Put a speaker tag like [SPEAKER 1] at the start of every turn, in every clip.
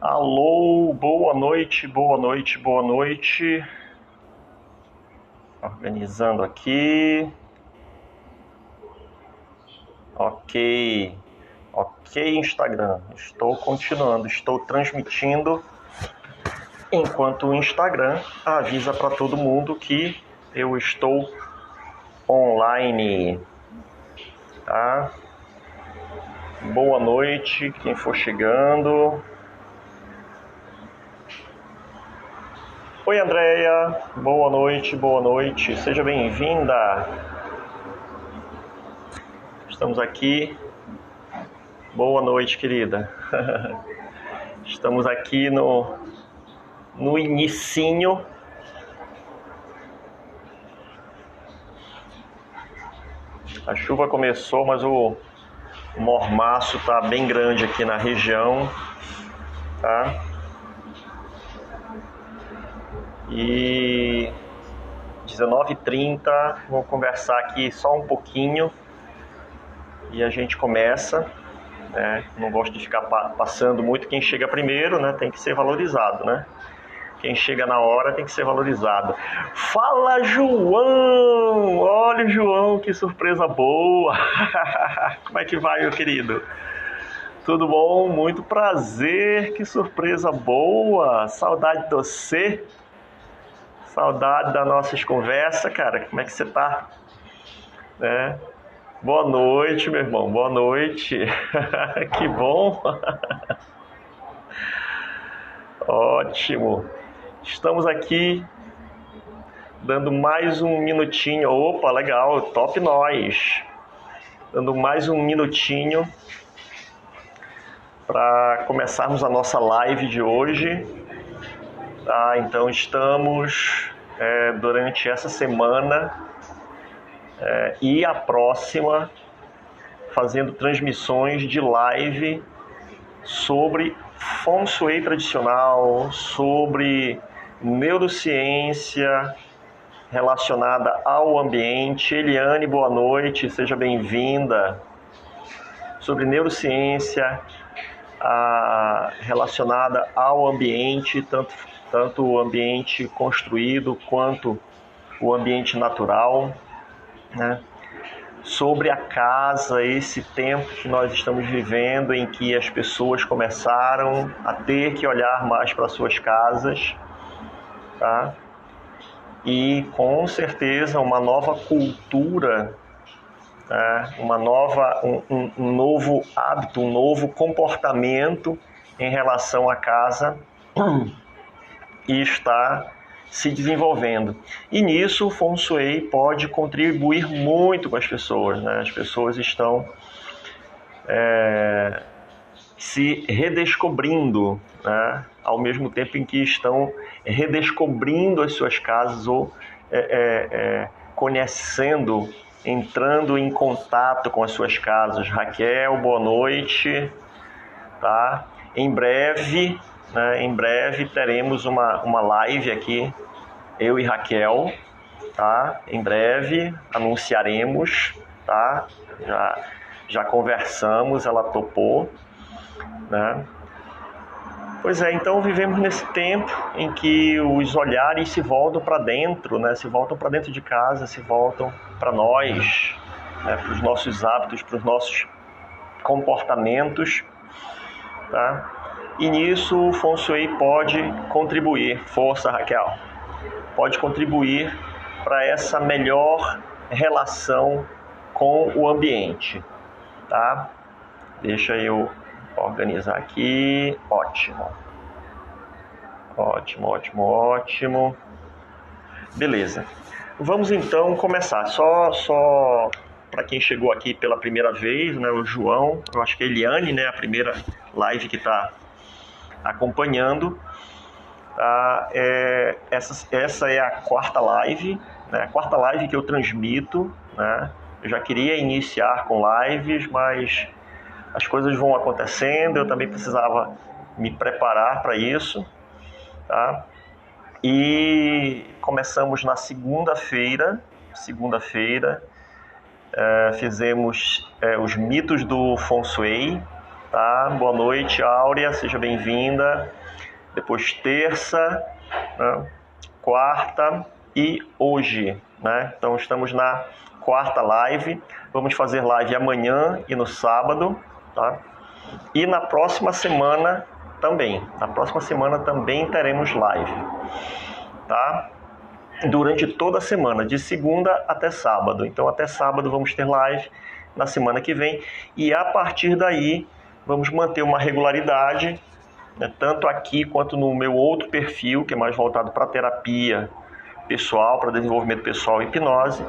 [SPEAKER 1] Alô, boa noite, boa noite, boa noite. Organizando aqui. Ok, Instagram. Estou continuando, estou transmitindo enquanto o Instagram avisa para todo mundo que eu estou online, tá? Boa noite, quem for chegando. Oi, Andréia, boa noite, seja bem-vinda. Estamos aqui. Boa noite, querida. Estamos aqui no inicinho. A chuva começou, mas o mormaço tá bem grande aqui na região, tá? E 19h30, vou conversar aqui só um pouquinho e a gente começa, né? Não gosto de ficar passando muito. Quem chega primeiro, né, tem que ser valorizado, né? Quem chega na hora tem que ser valorizado. Fala, João! Olha o João, que surpresa boa! Como é que vai, meu querido? Tudo bom? Muito prazer, que surpresa boa! Saudade de você! Saudade das nossas conversas, cara. Como é que você tá? Né? Boa noite, meu irmão. Boa noite. Que bom. Ótimo. Estamos aqui dando mais um minutinho. Opa, legal. Top nós. Dando mais um minutinho para começarmos a nossa live de hoje. Tá, então estamos durante essa semana e a próxima fazendo transmissões de live sobre Feng Shui tradicional, sobre neurociência relacionada ao ambiente. Eliane, boa noite, seja bem-vinda. Sobre neurociência relacionada ao ambiente, tanto o ambiente construído quanto o ambiente natural, né? Sobre a casa, esse tempo que nós estamos vivendo em que as pessoas começaram a ter que olhar mais para suas casas, tá? E com certeza uma nova cultura, né? Um novo hábito, um novo comportamento em relação à casa e está se desenvolvendo. E nisso o Feng Shui pode contribuir muito com as pessoas, né? As pessoas estão se redescobrindo, né? Ao mesmo tempo em que estão redescobrindo as suas casas ou conhecendo, entrando em contato com as suas casas. Raquel, boa noite, tá? Em breve, né, teremos uma live aqui, eu e Raquel, tá? Em breve anunciaremos, tá? Já conversamos, ela topou, né? Pois é, então vivemos nesse tempo em que os olhares se voltam para dentro, né? Se voltam para dentro de casa, se voltam para nós, né? Para os nossos hábitos, para os nossos comportamentos, tá? E nisso o Feng Shui pode contribuir. Força, Raquel. Pode contribuir para essa melhor relação com o ambiente, tá? Deixa eu organizar aqui. Ótimo. Beleza. Vamos então começar. Só para quem chegou aqui pela primeira vez, né, o João, eu acho que a Eliane, né, a primeira live que está acompanhando. Tá? Essa é a quarta live, né, a quarta live que eu transmito, né? Eu já queria iniciar com lives, mas as coisas vão acontecendo, eu também precisava me preparar para isso, tá? E começamos na segunda-feira, fizemos os mitos do Feng Shui, tá? Boa noite, Áurea, seja bem-vinda. Depois terça, né? Quarta e hoje, né? Então estamos na quarta live. Vamos fazer live amanhã e no sábado, tá? E na próxima semana também. Na próxima semana também teremos live, tá? Durante toda a semana, de segunda até sábado. Então até sábado vamos ter live na semana que vem. E a partir daí vamos manter uma regularidade, né, tanto aqui quanto no meu outro perfil, que é mais voltado para terapia pessoal, para desenvolvimento pessoal e hipnose.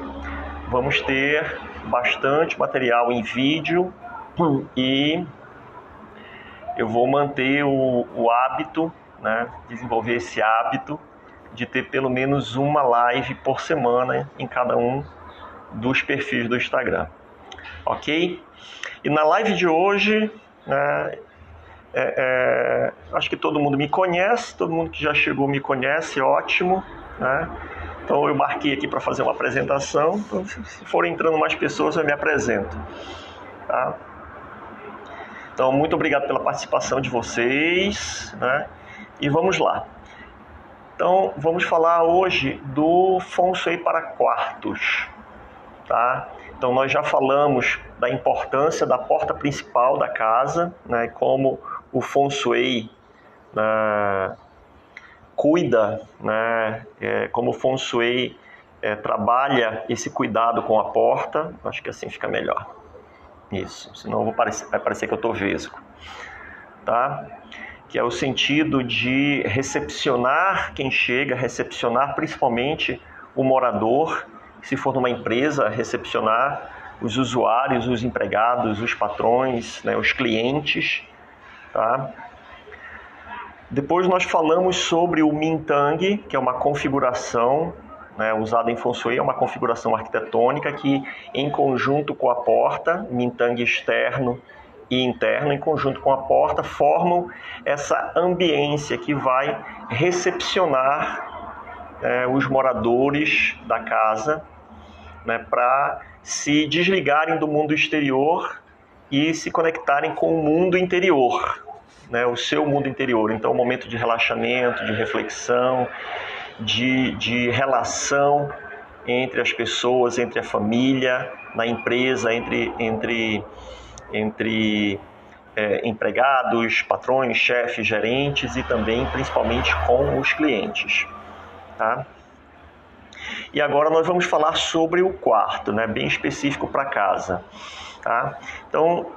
[SPEAKER 1] Vamos ter bastante material em vídeo e eu vou manter o hábito, né, desenvolver esse hábito de ter pelo menos uma live por semana em cada um dos perfis do Instagram, ok? E na live de hoje, né, acho que todo mundo me conhece, todo mundo que já chegou me conhece, ótimo, né? Então eu marquei aqui para fazer uma apresentação, então se forem entrando mais pessoas eu me apresento, tá? Então muito obrigado pela participação de vocês, né? E vamos lá. Então, vamos falar hoje do Feng Shui para quartos, tá? Então, nós já falamos da importância da porta principal da casa, né? Como o Feng Shui cuida, né? Como o Feng Shui trabalha esse cuidado com a porta. Acho que assim fica melhor. Isso, senão vai parecer que eu estou vesgo, tá? Que é o sentido de recepcionar quem chega, recepcionar principalmente o morador, se for numa empresa, recepcionar os usuários, os empregados, os patrões, né, os clientes, tá? Depois nós falamos sobre o Mintang, que é uma configuração, né, usada em Feng Shui, é uma configuração arquitetônica que, em conjunto com a porta, Mintang externo e interno, em conjunto com a porta, formam essa ambiência que vai recepcionar os moradores da casa, né, para se desligarem do mundo exterior e se conectarem com o mundo interior, né, o seu mundo interior. Então, um momento de relaxamento, de reflexão, de relação entre as pessoas, entre a família, na empresa, entre empregados, patrões, chefes, gerentes e também, principalmente, com os clientes, tá? E agora nós vamos falar sobre o quarto, né, bem específico para casa, tá? Então,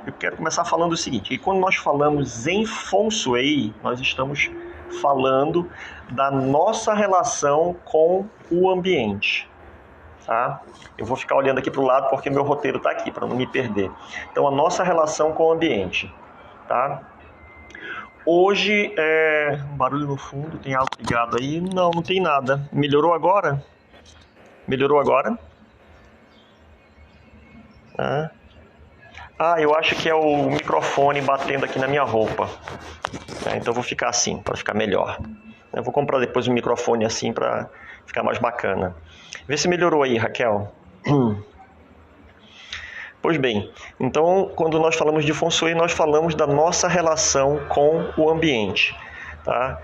[SPEAKER 1] eu quero começar falando o seguinte, que quando nós falamos em Feng Shui, nós estamos falando da nossa relação com o ambiente, tá? Eu vou ficar olhando aqui para o lado porque meu roteiro está aqui, para não me perder. Então, a nossa relação com o ambiente, tá? Hoje, um barulho no fundo, tem algo ligado aí? Não, não tem nada. Melhorou agora? Melhorou agora? Eu acho que é o microfone batendo aqui na minha roupa. Então eu vou ficar assim, para ficar melhor. Eu vou comprar depois um microfone assim para ficar mais bacana. Vê se melhorou aí, Raquel. Pois bem, então quando nós falamos de Feng Shui, nós falamos da nossa relação com o ambiente, tá?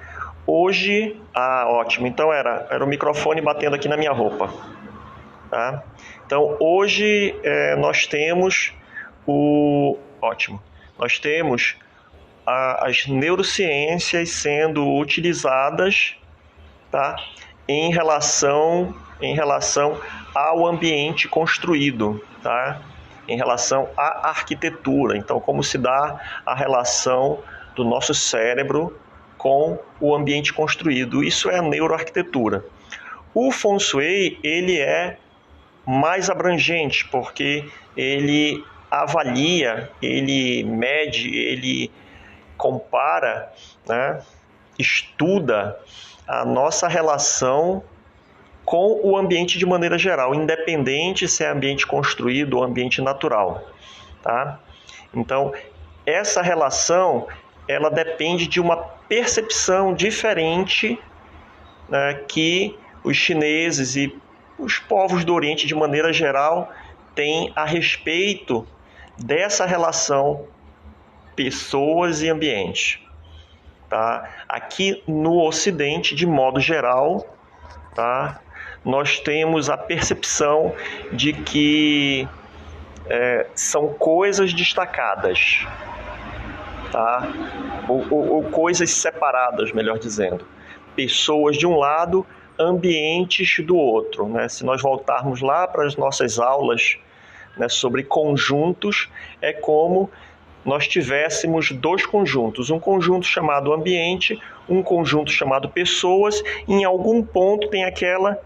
[SPEAKER 1] Hoje, ótimo, então era o microfone batendo aqui na minha roupa, tá? Então hoje nós temos nós temos as neurociências sendo utilizadas, tá? Em relação ao ambiente construído, tá? Em relação à arquitetura. Então, como se dá a relação do nosso cérebro com o ambiente construído. Isso é a neuroarquitetura. O Feng Shui, ele é mais abrangente, porque ele avalia, ele mede, ele compara, né, estuda a nossa relação com o ambiente de maneira geral, independente se é ambiente construído ou ambiente natural, tá? Então, essa relação, ela depende de uma percepção diferente, né, que os chineses e os povos do Oriente, de maneira geral, têm a respeito dessa relação pessoas e ambiente. Tá? Aqui no Ocidente, de modo geral, tá? Nós temos a percepção de que são coisas destacadas, tá? Ou coisas separadas, melhor dizendo. Pessoas de um lado, ambientes do outro, né? Se nós voltarmos lá para as nossas aulas, né, sobre conjuntos, é como nós tivéssemos dois conjuntos, um conjunto chamado ambiente, um conjunto chamado pessoas, e em algum ponto tem aquela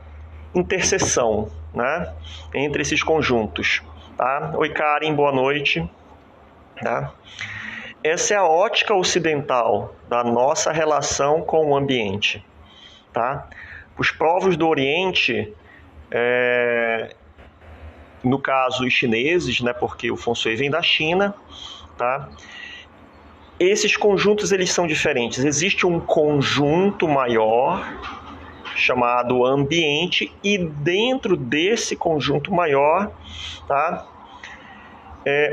[SPEAKER 1] interseção, né, entre esses conjuntos. Tá? Oi, Karen, boa noite. Tá? Essa é a ótica ocidental da nossa relação com o ambiente. Tá? Os povos do Oriente, no caso os chineses, né, porque o Feng Shui vem da China, tá? Esses conjuntos eles são diferentes. Existe um conjunto maior chamado ambiente e dentro desse conjunto maior, tá?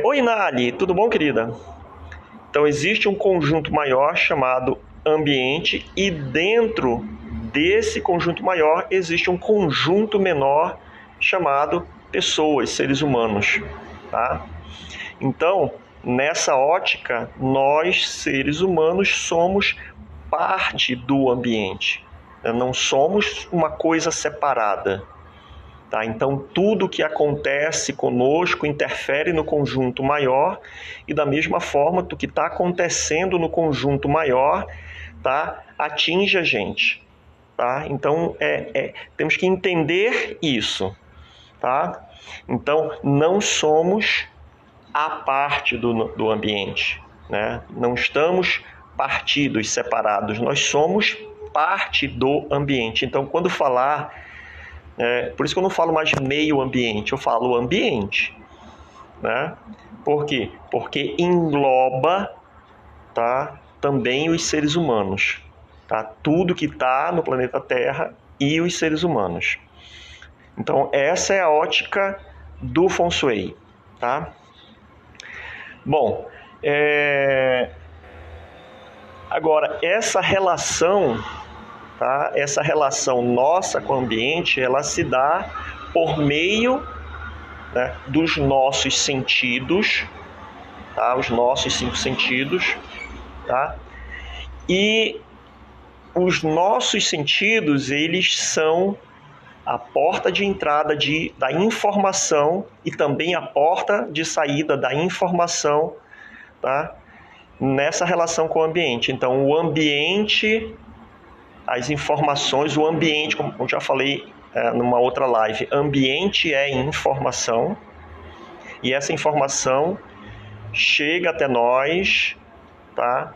[SPEAKER 1] Oi, Nali, tudo bom, querida? Então existe um conjunto maior chamado ambiente e dentro desse conjunto maior existe um conjunto menor chamado pessoas, seres humanos, tá? Então, nessa ótica, nós, seres humanos, somos parte do ambiente. Não somos uma coisa separada. Tá? Então, tudo que acontece conosco interfere no conjunto maior e, da mesma forma, o que está acontecendo no conjunto maior, tá, atinge a gente. Tá? Então, temos que entender isso. Tá? Então, não somos a parte do ambiente, né? Não estamos partidos separados, nós somos parte do ambiente. Então, quando falar, por isso que eu não falo mais meio ambiente, eu falo ambiente, né? Por quê? Porque engloba, tá, também os seres humanos, tá? Tudo que está no planeta Terra e os seres humanos. Então, essa é a ótica do Feng Shui, tá? Bom, agora, essa relação, tá? Essa relação nossa com o ambiente, ela se dá por meio, né, dos nossos sentidos, tá? Os nossos 5 sentidos, tá? E os nossos sentidos, eles são a porta de entrada da informação e também a porta de saída da informação, tá? Nessa relação com o ambiente. Então, o ambiente, as informações, o ambiente, como eu já falei numa outra live, ambiente é informação e essa informação chega até nós, tá?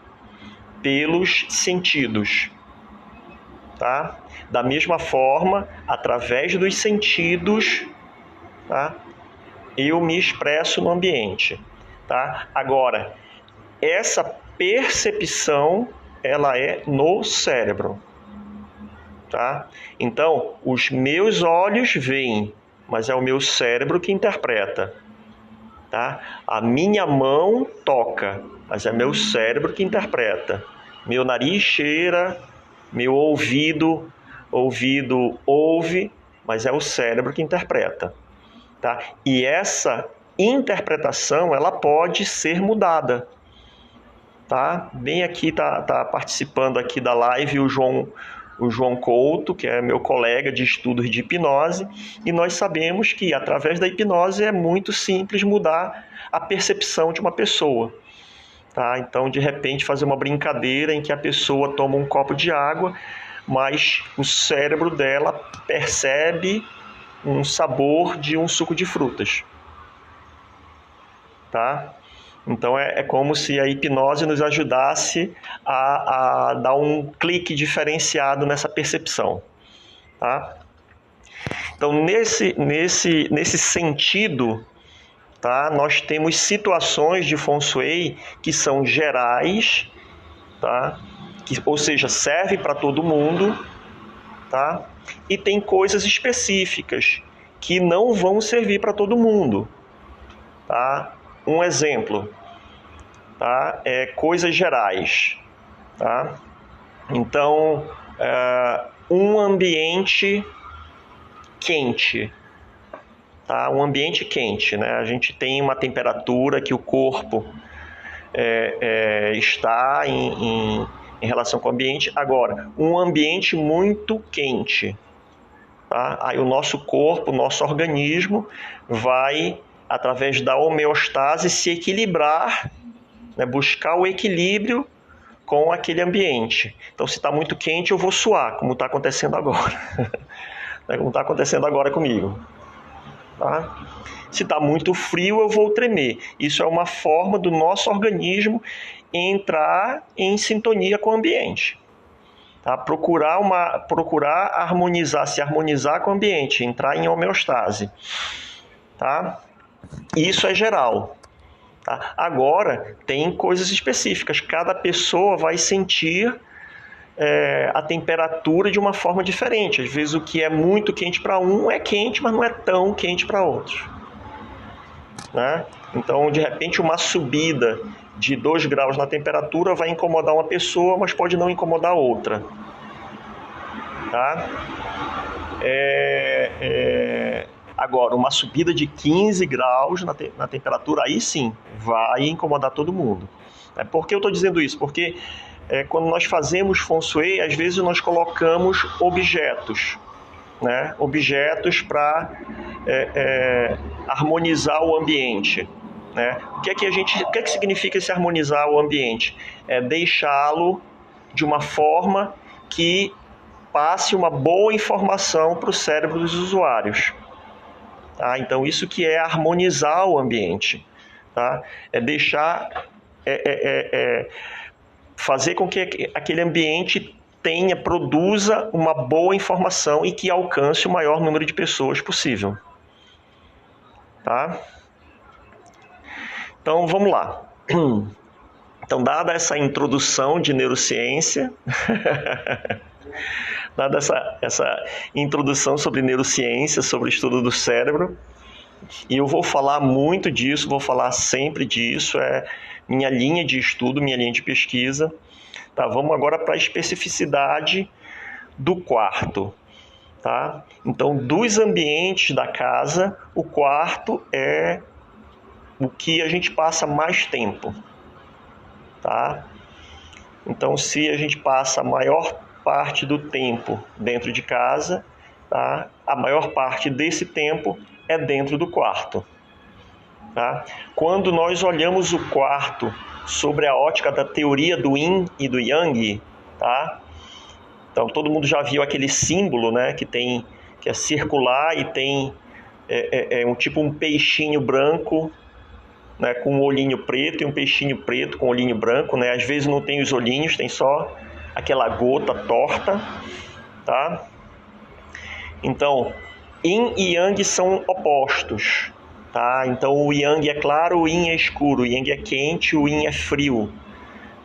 [SPEAKER 1] Pelos sentidos. Tá? Da mesma forma, através dos sentidos, tá? Eu me expresso no ambiente. Tá? Agora, essa percepção, ela é no cérebro. Tá? Então, os meus olhos veem, mas é o meu cérebro que interpreta. Tá? A minha mão toca, mas é meu cérebro que interpreta. Meu nariz cheira, meu ouvido ouve, mas é o cérebro que interpreta. Tá? E essa interpretação, ela pode ser mudada. Tá? Bem aqui, tá participando aqui da live o João Couto, que é meu colega de estudos de hipnose, e nós sabemos que através da hipnose é muito simples mudar a percepção de uma pessoa. Tá? Então, de repente, fazer uma brincadeira em que a pessoa toma um copo de água, mas o cérebro dela percebe um sabor de um suco de frutas. Tá? Então, é como se a hipnose nos ajudasse a dar um clique diferenciado nessa percepção. Tá? Então, nesse sentido, tá, nós temos situações de Feng Shui que são gerais, tá, ou seja, serve para todo mundo, tá, e tem coisas específicas que não vão servir para todo mundo. Tá? Um exemplo, tá? Coisas gerais, tá? Então, um ambiente quente, tá? Um ambiente quente, né? A gente tem uma temperatura que o corpo está em relação com o ambiente. Agora, um ambiente muito quente, tá? Aí o nosso corpo, o nosso organismo vai, através da homeostase, se equilibrar, né? Buscar o equilíbrio com aquele ambiente. Então, se está muito quente, eu vou suar, como está acontecendo agora. Como está acontecendo agora comigo. Tá? Se está muito frio, eu vou tremer. Isso é uma forma do nosso organismo entrar em sintonia com o ambiente. Tá? Procurar se harmonizar com o ambiente, entrar em homeostase. Tá? Isso é geral. Tá? Agora, tem coisas específicas. Cada pessoa vai sentir a temperatura de uma forma diferente. Às vezes o que é muito quente para um é quente, mas não é tão quente para outros. Né? Então, de repente, uma subida de 2 graus na temperatura vai incomodar uma pessoa, mas pode não incomodar outra. Tá? Agora, uma subida de 15 graus na temperatura, aí sim, vai incomodar todo mundo. Por que eu estou dizendo isso? Porque quando nós fazemos Feng Shui, às vezes nós colocamos objetos, né? Objetos para harmonizar o ambiente. Né? O que é que significa esse harmonizar o ambiente? É deixá-lo de uma forma que passe uma boa informação para o cérebro dos usuários. Tá? Então, isso que é harmonizar o ambiente. Tá? É deixar... fazer com que aquele ambiente produza uma boa informação e que alcance o maior número de pessoas possível. Tá? Então, vamos lá. Então, dada essa introdução de neurociência, dada essa introdução sobre neurociência, sobre o estudo do cérebro, e eu vou falar muito disso, vou falar sempre disso, minha linha de estudo, minha linha de pesquisa. Tá, vamos agora para a especificidade do quarto. Tá? Então, dos ambientes da casa, o quarto é o que a gente passa mais tempo. Tá? Então, se a gente passa a maior parte do tempo dentro de casa, tá? A maior parte desse tempo é dentro do quarto. Tá? Quando nós olhamos o quarto sobre a ótica da teoria do Yin e do Yang, tá? Então todo mundo já viu aquele símbolo, né, que é circular e tem um peixinho branco, né, com um olhinho preto, e um peixinho preto com um olhinho branco, né? Às vezes não tem os olhinhos, tem só aquela gota torta, tá? Então, Yin e Yang são opostos. Tá? Então o Yang é claro, o Yin é escuro, o Yang é quente, o Yin é frio.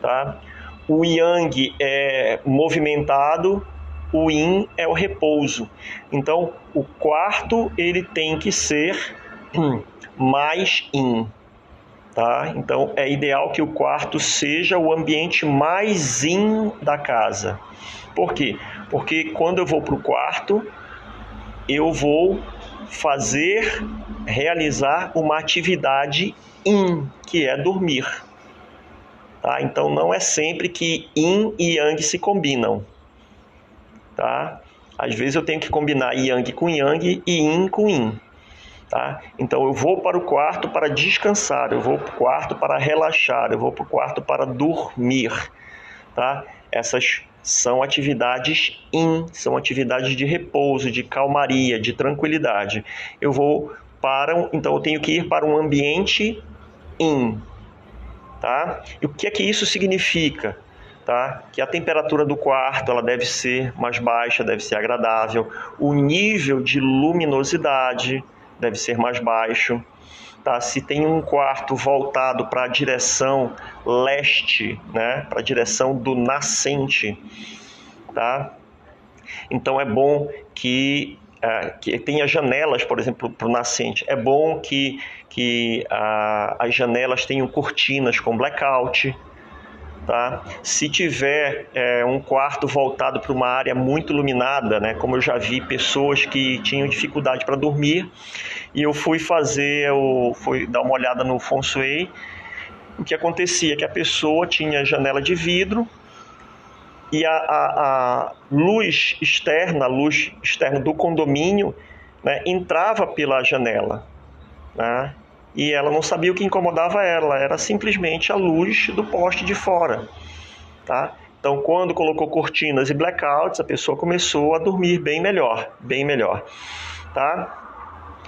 [SPEAKER 1] Tá? O Yang é movimentado, o Yin é o repouso. Então o quarto ele tem que ser mais Yin. Tá? Então é ideal que o quarto seja o ambiente mais Yin da casa. Por quê? Porque quando eu vou para o quarto, eu vou realizar uma atividade Yin, que é dormir. Tá? Então não é sempre que Yin e Yang se combinam. Tá? Às vezes eu tenho que combinar Yang com Yang e Yin com Yin. Tá? Então eu vou para o quarto para descansar, eu vou para o quarto para relaxar, eu vou para o quarto para dormir. Tá? Essas são atividades Yin, são atividades de repouso, de calmaria, de tranquilidade. Então eu tenho que ir para um ambiente Yin. Tá? E o que é que isso significa? Tá? Que a temperatura do quarto ela deve ser mais baixa, deve ser agradável. O nível de luminosidade deve ser mais baixo. Tá? Se tem um quarto voltado para a direção leste, né? Para a direção do nascente, tá? Então é bom que que tenha janelas, por exemplo, para o nascente. É bom que as janelas tenham cortinas com blackout. Tá? Se tiver um quarto voltado para uma área muito iluminada, né, como eu já vi pessoas que tinham dificuldade para dormir, e eu fui dar uma olhada no Feng Shui, o que acontecia é que a pessoa tinha janela de vidro e a luz externa do condomínio, né, entrava pela janela, né? E ela não sabia o que incomodava ela, era simplesmente a luz do poste de fora. Tá? Então, quando colocou cortinas e blackouts, a pessoa começou a dormir bem melhor. Tá?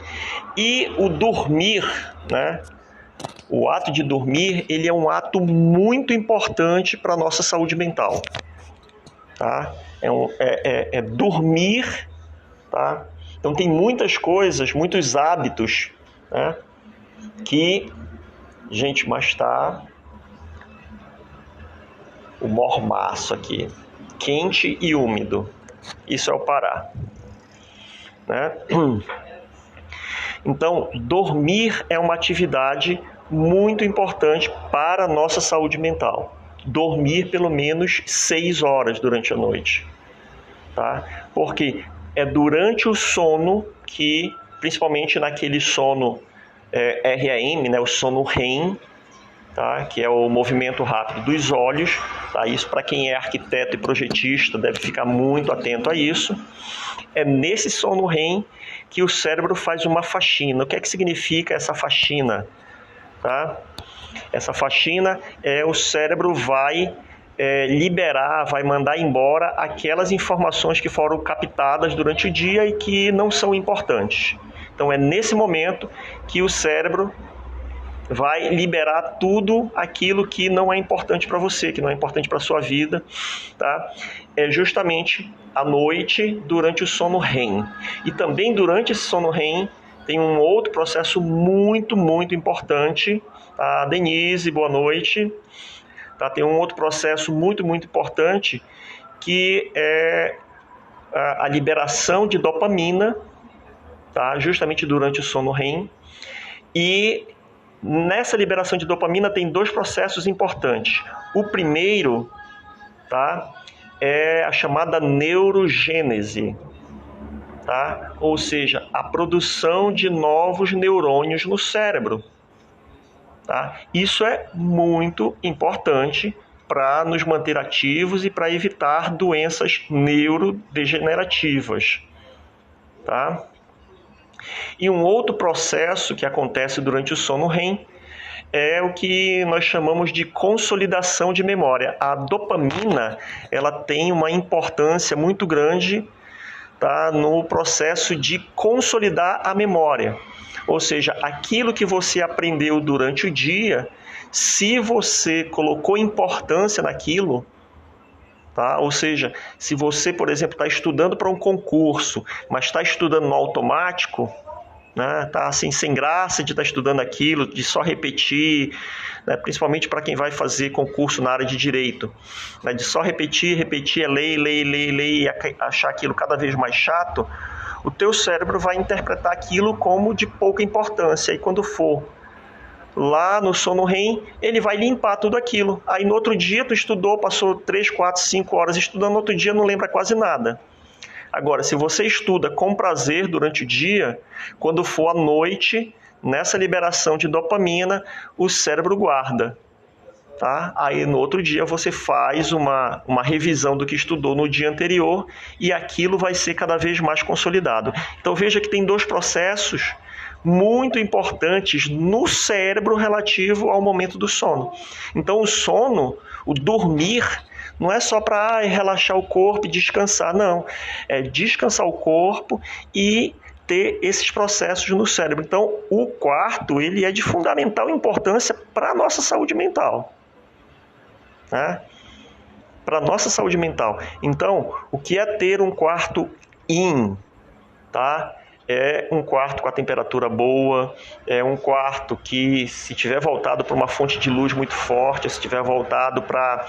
[SPEAKER 1] E o dormir, né? O ato de dormir, ele é um ato muito importante para a nossa saúde mental. Tá? É dormir, tá? Então tem muitas coisas, muitos hábitos, né? Que, gente, mas tá o mormaço aqui, quente e úmido. Isso é o Pará, né? Então, dormir é uma atividade muito importante para a nossa saúde mental. Dormir pelo menos 6 horas durante a noite, tá? Porque é durante o sono que, principalmente naquele sono REM, né, o sono REM, tá, que é o movimento rápido dos olhos, tá? Isso para quem é arquiteto e projetista deve ficar muito atento a isso. É nesse sono REM que o cérebro faz uma faxina. O que é que significa essa faxina? Tá? Essa faxina o cérebro vai liberar, vai mandar embora aquelas informações que foram captadas durante o dia e que não são importantes. Então é nesse momento que o cérebro vai liberar tudo aquilo que não é importante para você, que não é importante para a sua vida, tá? É justamente à noite, durante o sono REM. E também durante esse sono REM tem um outro processo muito, muito importante. Tá? Denise, boa noite. Tá? Tem um outro processo muito, muito importante que é a liberação de dopamina, tá? Justamente durante o sono REM. E nessa liberação de dopamina tem 2 processos importantes. O primeiro, tá, é a chamada neurogênese, tá? Ou seja, a produção de novos neurônios no cérebro. Tá? Isso é muito importante para nos manter ativos e para evitar doenças neurodegenerativas. Tá? E um outro processo que acontece durante o sono REM é o que nós chamamos de consolidação de memória. A dopamina, ela tem uma importância muito grande, tá, no processo de consolidar a memória. Ou seja, aquilo que você aprendeu durante o dia, se você colocou importância naquilo, tá? Ou seja, se você, por exemplo, está estudando para um concurso, mas está estudando no automático, né? Tá assim, sem graça de estar estudando aquilo, de só repetir, né? Principalmente para quem vai fazer concurso na área de direito, né? De só repetir, ler e achar aquilo cada vez mais chato, o teu cérebro vai interpretar aquilo como de pouca importância. E quando for lá no sono REM, ele vai limpar tudo aquilo. Aí no outro dia tu estudou, passou 3, 4, 5 horas estudando, no outro dia não lembra quase nada. Agora, se você estuda com prazer durante o dia, quando for à noite, nessa liberação de dopamina, o cérebro guarda. Tá? Aí no outro dia você faz uma revisão do que estudou no dia anterior e aquilo vai ser cada vez mais consolidado. Então veja que tem 2 processos muito importantes no cérebro relativo ao momento do sono. Então o sono, o dormir, não é só para relaxar o corpo e descansar, não. É descansar o corpo e ter esses processos no cérebro. Então o quarto, ele é de fundamental importância para a nossa saúde mental. Né? Para a nossa saúde mental. Então, o que é ter um quarto yin? Tá? É um quarto com a temperatura boa, é um quarto que, se tiver voltado para uma fonte de luz muito forte, se tiver voltado para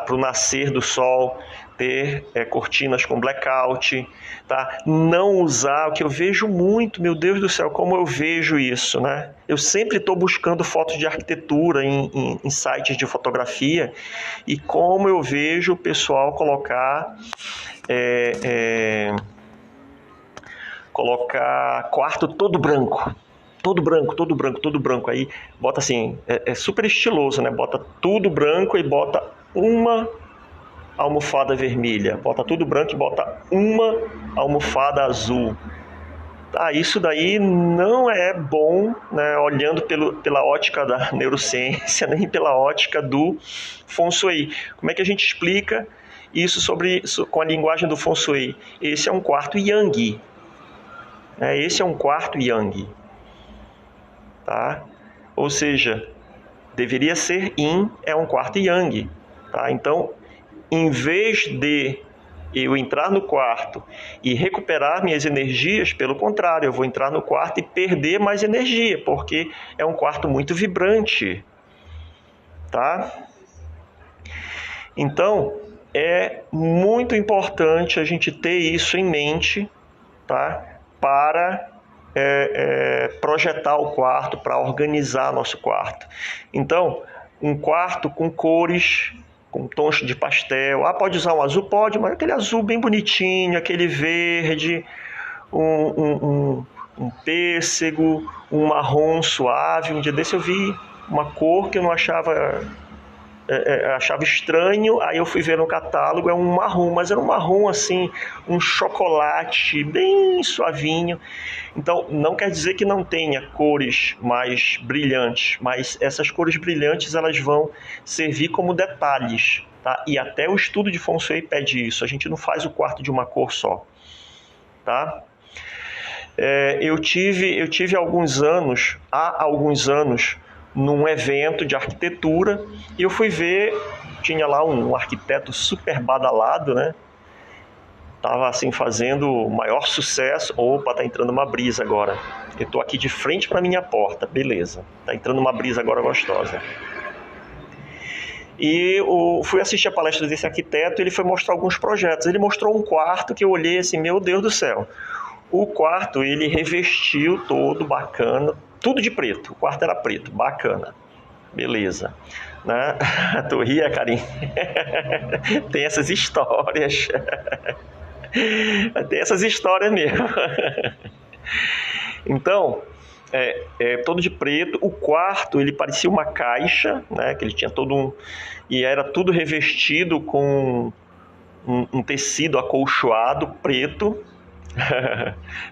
[SPEAKER 1] o nascer do sol, ter cortinas com blackout, tá? Não usar, o que eu vejo muito, meu Deus do céu, como eu vejo isso, né? Eu sempre estou buscando fotos de arquitetura em sites de fotografia e como eu vejo o pessoal colocar quarto todo branco. Todo branco. Aí bota assim, é super estiloso, né? Bota tudo branco e bota uma almofada vermelha. Bota tudo branco e bota uma almofada azul. Tá, isso daí não é bom, né? Olhando pela ótica da neurociência, nem pela ótica do Feng Shui. Como é que a gente explica isso com a linguagem do Feng Shui? Esse é um quarto Yang. Esse é um quarto Yang. Tá? Ou seja, deveria ser Yin, é um quarto Yang. Tá? Então, em vez de eu entrar no quarto e recuperar minhas energias, pelo contrário, eu vou entrar no quarto e perder mais energia, porque é um quarto muito vibrante. Tá? Então, é muito importante a gente ter isso em mente, tá? Para projetar o quarto, para organizar nosso quarto. Então, um quarto com cores, com tons de pastel. Pode usar um azul? Pode, mas aquele azul bem bonitinho, aquele verde, um pêssego, um marrom suave. Um dia desse eu vi uma cor que eu não achava estranho, aí eu fui ver no catálogo, é um marrom, mas era um marrom assim, um chocolate bem suavinho. Então, não quer dizer que não tenha cores mais brilhantes, mas essas cores brilhantes elas vão servir como detalhes, tá? E até o estudo de Feng Shui pede isso, a gente não faz o quarto de uma cor só, tá? Eu tive há alguns anos, num evento de arquitetura, e eu fui ver, tinha lá um arquiteto super badalado, né? Tava assim fazendo o maior sucesso. Opa, tá entrando uma brisa agora. Eu tô aqui de frente para minha porta, beleza. Tá entrando uma brisa agora gostosa. E fui assistir a palestra desse arquiteto, ele foi mostrar alguns projetos. Ele mostrou um quarto que eu olhei assim, meu Deus do céu. O quarto ele revestiu todo bacana, tudo de preto. O quarto era preto, bacana. Beleza. Né? Tu ria, Karim? Tem essas histórias. Tem essas histórias mesmo. Então, todo de preto. O quarto, ele parecia uma caixa, né? Que ele tinha e era tudo revestido com um tecido acolchoado preto.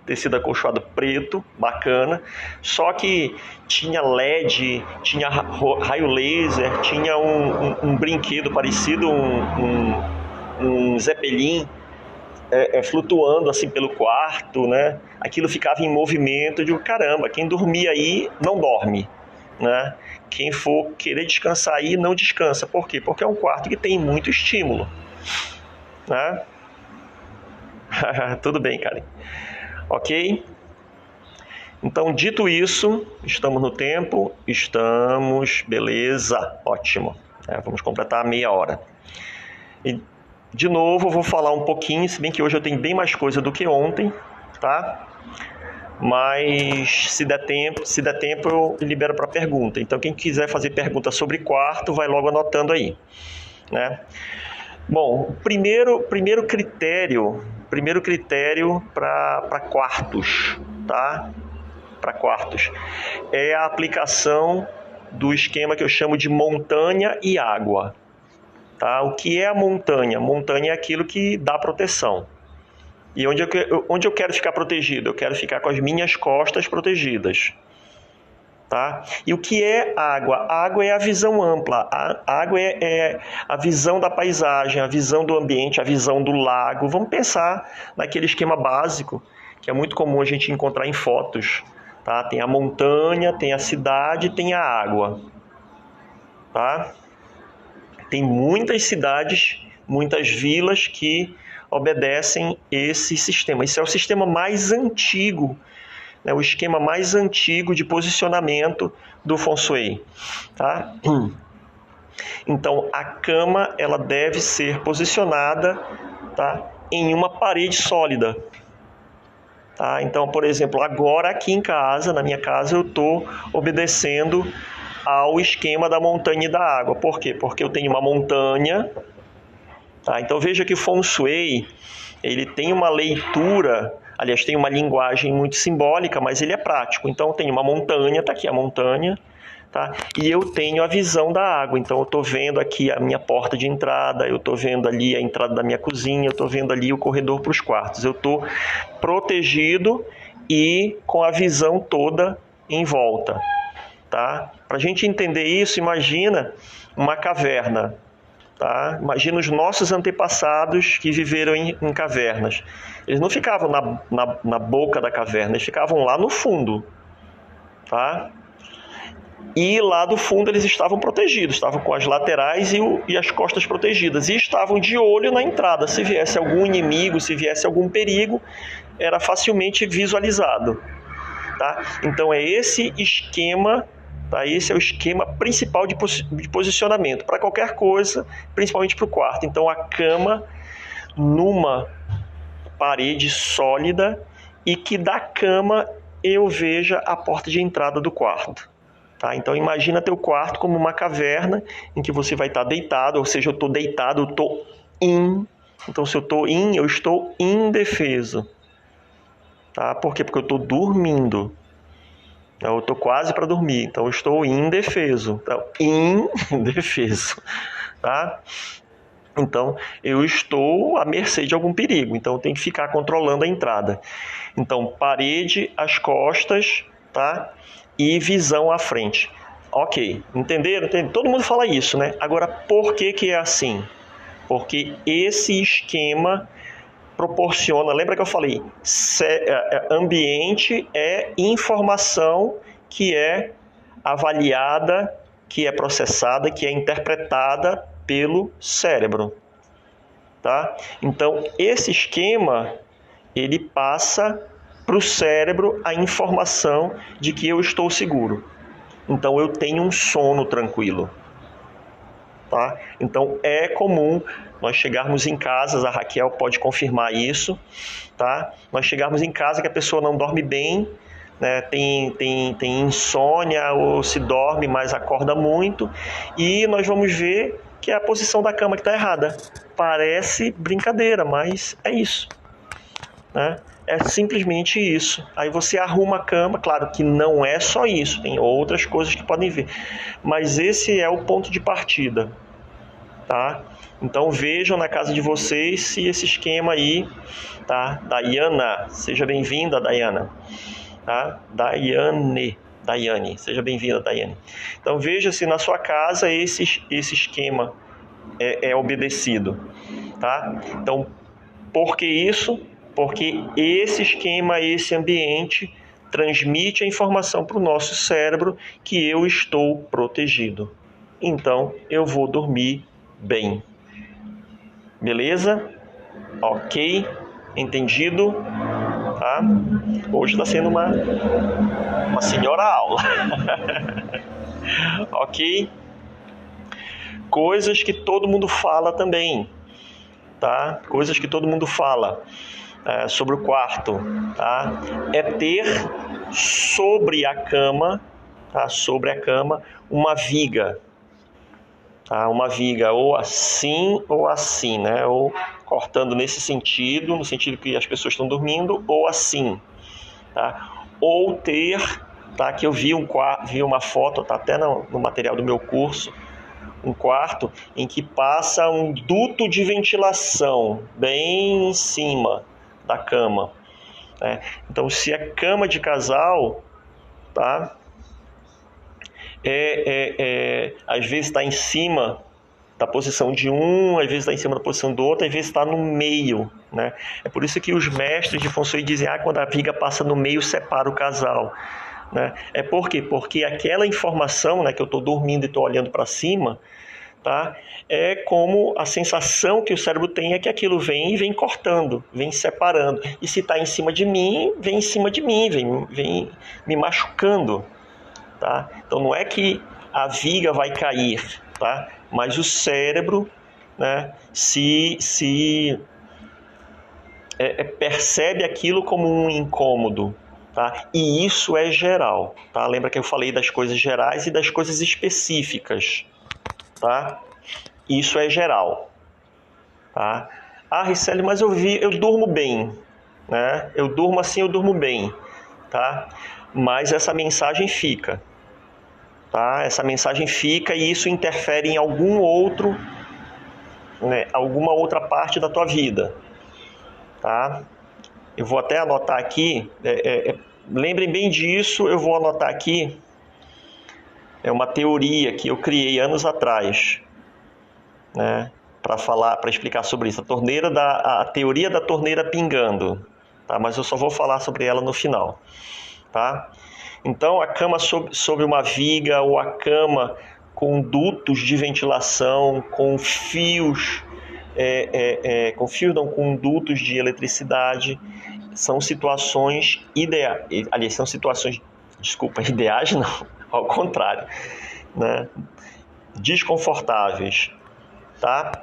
[SPEAKER 1] Tecido acolchoado preto, bacana. Só que tinha LED, tinha raio laser, tinha um brinquedo parecido um Zeppelin flutuando assim pelo quarto, né? Aquilo ficava em movimento. Eu digo, caramba, quem dormir aí não dorme, né? Quem for querer descansar aí não descansa. Por quê? Porque é um quarto que tem muito estímulo, né? Tudo bem, Karen. Ok? Então, dito isso, estamos no tempo? Estamos, beleza, ótimo. Vamos completar a meia hora. E, de novo, eu vou falar um pouquinho, se bem que hoje eu tenho bem mais coisa do que ontem, tá? Mas, se der tempo eu libero para pergunta. Então, quem quiser fazer pergunta sobre quarto, vai logo anotando aí, né? Bom, o primeiro critério para quartos, tá? Para quartos é a aplicação do esquema que eu chamo de montanha e água, tá? O que é a montanha? Montanha é aquilo que dá proteção. E onde eu quero ficar protegido? Eu quero ficar com as minhas costas protegidas. Tá? E o que é água? A água é a visão ampla, a água é a visão da paisagem, a visão do ambiente, a visão do lago. Vamos pensar naquele esquema básico, que é muito comum a gente encontrar em fotos. Tá? Tem a montanha, tem a cidade, tem a água. Tá? Tem muitas cidades, muitas vilas que obedecem esse sistema. Esse é o sistema mais antigo, o esquema mais antigo de posicionamento do Feng Shui, tá? Então, a cama ela deve ser posicionada, tá, em uma parede sólida. Tá? Então, por exemplo, agora aqui em casa, na minha casa, eu estou obedecendo ao esquema da montanha e da água. Por quê? Porque eu tenho uma montanha. Tá? Então, veja que o Feng Shui, ele tem uma leitura, aliás, tem uma linguagem muito simbólica, mas ele é prático. Então, tem uma montanha, está aqui a montanha, tá? E eu tenho a visão da água. Então, eu estou vendo aqui a minha porta de entrada, eu estou vendo ali a entrada da minha cozinha, eu estou vendo ali o corredor para os quartos. Eu estou protegido e com a visão toda em volta. Tá? Para a gente entender isso, imagina uma caverna. Tá? Imagina os nossos antepassados que viveram em cavernas. Eles não ficavam na boca da caverna, eles ficavam lá no fundo. Tá? E lá do fundo eles estavam protegidos, estavam com as laterais e as costas protegidas. E estavam de olho na entrada. Se viesse algum inimigo, se viesse algum perigo, era facilmente visualizado. Tá? Então é esse esquema. Tá? Esse é o esquema principal de posicionamento para qualquer coisa, principalmente para o quarto. Então, a cama numa parede sólida e que da cama eu veja a porta de entrada do quarto. Tá? Então, imagina teu quarto como uma caverna em que você vai estar deitado, ou seja, eu estou deitado, eu estou in. Então, se eu estou in, eu estou indefeso. Tá? Por quê? Porque eu estou dormindo. Eu estou quase para dormir, então eu estou indefeso. Então, indefeso, tá? Então, eu estou à mercê de algum perigo, então eu tenho que ficar controlando a entrada. Então, parede, as costas, tá? E visão à frente. Ok, entenderam? Todo mundo fala isso, né? Agora, por que é assim? Porque esse esquema proporciona, lembra que eu falei, ambiente é informação que é avaliada, que é processada, que é interpretada pelo cérebro. Tá? Então, esse esquema, ele passa para o cérebro a informação de que eu estou seguro. Então, eu tenho um sono tranquilo. Tá? Então, é comum nós chegarmos em casa, a Raquel pode confirmar isso, tá? Nós chegarmos em casa que a pessoa não dorme bem, né? tem insônia ou se dorme, mas acorda muito, e nós vamos ver que é a posição da cama que está errada. Parece brincadeira, mas é isso. Né? É simplesmente isso. Aí você arruma a cama, claro que não é só isso, tem outras coisas que podem vir, mas esse é o ponto de partida. Tá? Então vejam na casa de vocês se esse esquema aí, tá? Daiana, seja bem-vinda, Daiana. Tá? Daiane, seja bem-vinda, Daiane. Então veja se na sua casa esse esquema é obedecido. Tá? Então, por que isso? Porque esse esquema, esse ambiente transmite a informação para o nosso cérebro que eu estou protegido. Então eu vou dormir bem. Beleza? Ok? Entendido? Tá? Hoje está sendo uma senhora aula. Ok? Coisas que todo mundo fala também. Tá? Coisas que todo mundo fala sobre o quarto. Tá? É ter sobre a cama, tá? Sobre a cama, uma viga. Tá? Uma viga ou assim, né? Ou cortando nesse sentido, no sentido que as pessoas estão dormindo, ou assim. Tá? Ou ter, tá? Que eu vi uma foto, tá até no material do meu curso, um quarto em que passa um duto de ventilação bem em cima da cama. Né? Então, se é cama de casal, tá? Às vezes está em cima da posição de um, às vezes está em cima da posição do outro, às vezes está no meio, né? É por isso que os mestres de Feng Shui dizem, quando a viga passa no meio, separa o casal, né? É por quê? Porque aquela informação, né, que eu estou dormindo e estou olhando para cima, tá? É como a sensação que o cérebro tem é que aquilo vem e vem cortando, vem separando. E se está em cima de mim, vem me machucando. Tá? Então não é que a viga vai cair, tá? Mas o cérebro, né, percebe aquilo como um incômodo, tá? E isso é geral, tá? Lembra que eu falei das coisas gerais e das coisas específicas, tá? Isso é geral, tá? Ah, Ricelli, mas eu durmo bem, né? Eu durmo assim, eu durmo bem, tá? Mas essa mensagem fica, tá? Essa mensagem fica e isso interfere em algum outro, né? Alguma outra parte da tua vida, tá? Eu vou até anotar aqui, lembrem bem disso, eu vou anotar aqui, é uma teoria que eu criei anos atrás, né? Para explicar sobre isso, a teoria da torneira pingando, tá? Mas eu só vou falar sobre ela no final, tá? Então, a cama sobre uma viga ou a cama com dutos de ventilação, com fios, com dutos de eletricidade, são situações ideais. Aliás, são situações, ideais não, ao contrário, né? Desconfortáveis, tá?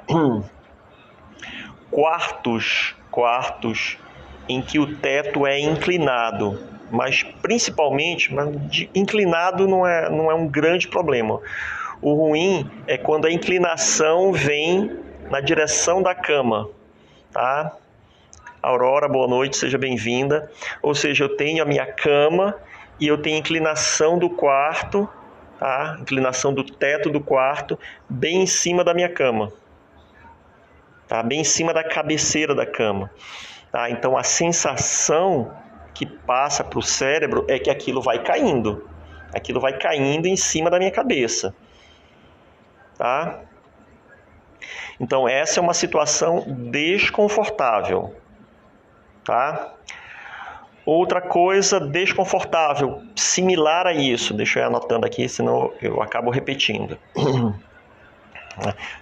[SPEAKER 1] Quartos em que o teto é inclinado, mas principalmente, inclinado não é um grande problema. O ruim é quando a inclinação vem na direção da cama, tá? Aurora, boa noite, seja bem-vinda. Ou seja, eu tenho a minha cama e eu tenho a inclinação do quarto, tá? Inclinação do teto do quarto, bem em cima da minha cama, tá? Bem em cima da cabeceira da cama, tá? Então a sensação que passa para o cérebro é que aquilo vai caindo em cima da minha cabeça, tá? Então essa é uma situação desconfortável, tá? Outra coisa desconfortável, similar a isso, deixa eu ir anotando aqui, senão eu acabo repetindo.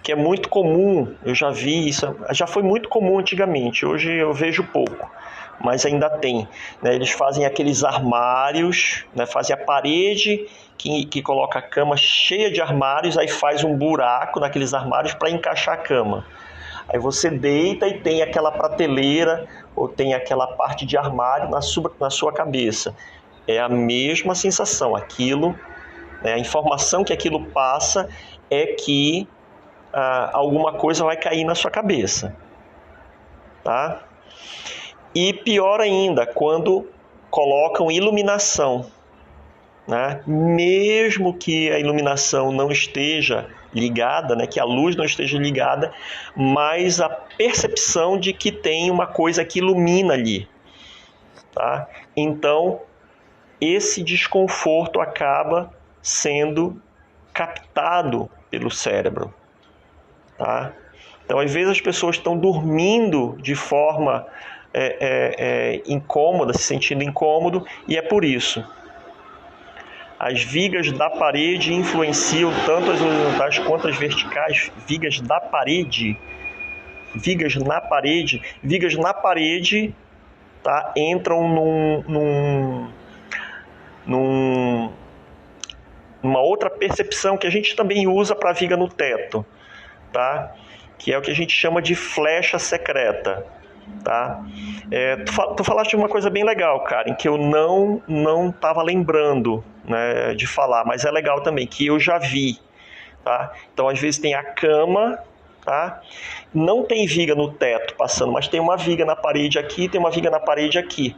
[SPEAKER 1] Que é muito comum, eu já vi isso, já foi muito comum antigamente, hoje eu vejo pouco, mas ainda tem, né? Eles fazem aqueles armários, né? Fazem a parede que coloca a cama cheia de armários, aí faz um buraco naqueles armários para encaixar a cama. Aí você deita e tem aquela prateleira ou tem aquela parte de armário na sua cabeça. É a mesma sensação, aquilo, né? A informação que aquilo passa é que alguma coisa vai cair na sua cabeça, tá? E pior ainda, quando colocam iluminação, né? Mesmo que a iluminação não esteja ligada, né? Que a luz não esteja ligada, mas a percepção de que tem uma coisa que ilumina ali, tá? Então, esse desconforto acaba sendo captado pelo cérebro, tá? Então, às vezes as pessoas estão dormindo de forma incômoda, se sentindo incômodo, e é por isso. As vigas da parede influenciam tanto as horizontais quanto as verticais. Vigas na parede, tá? Entram numa outra percepção que a gente também usa para a viga no teto, tá? Que é o que a gente chama de flecha secreta, tá? Tu falaste de uma coisa bem legal, Karen, que eu não estava lembrando, né, de falar, mas é legal também, que eu já vi, tá? Então, às vezes tem a cama, tá? Não tem viga no teto passando, mas tem uma viga na parede aqui, tem uma viga na parede aqui,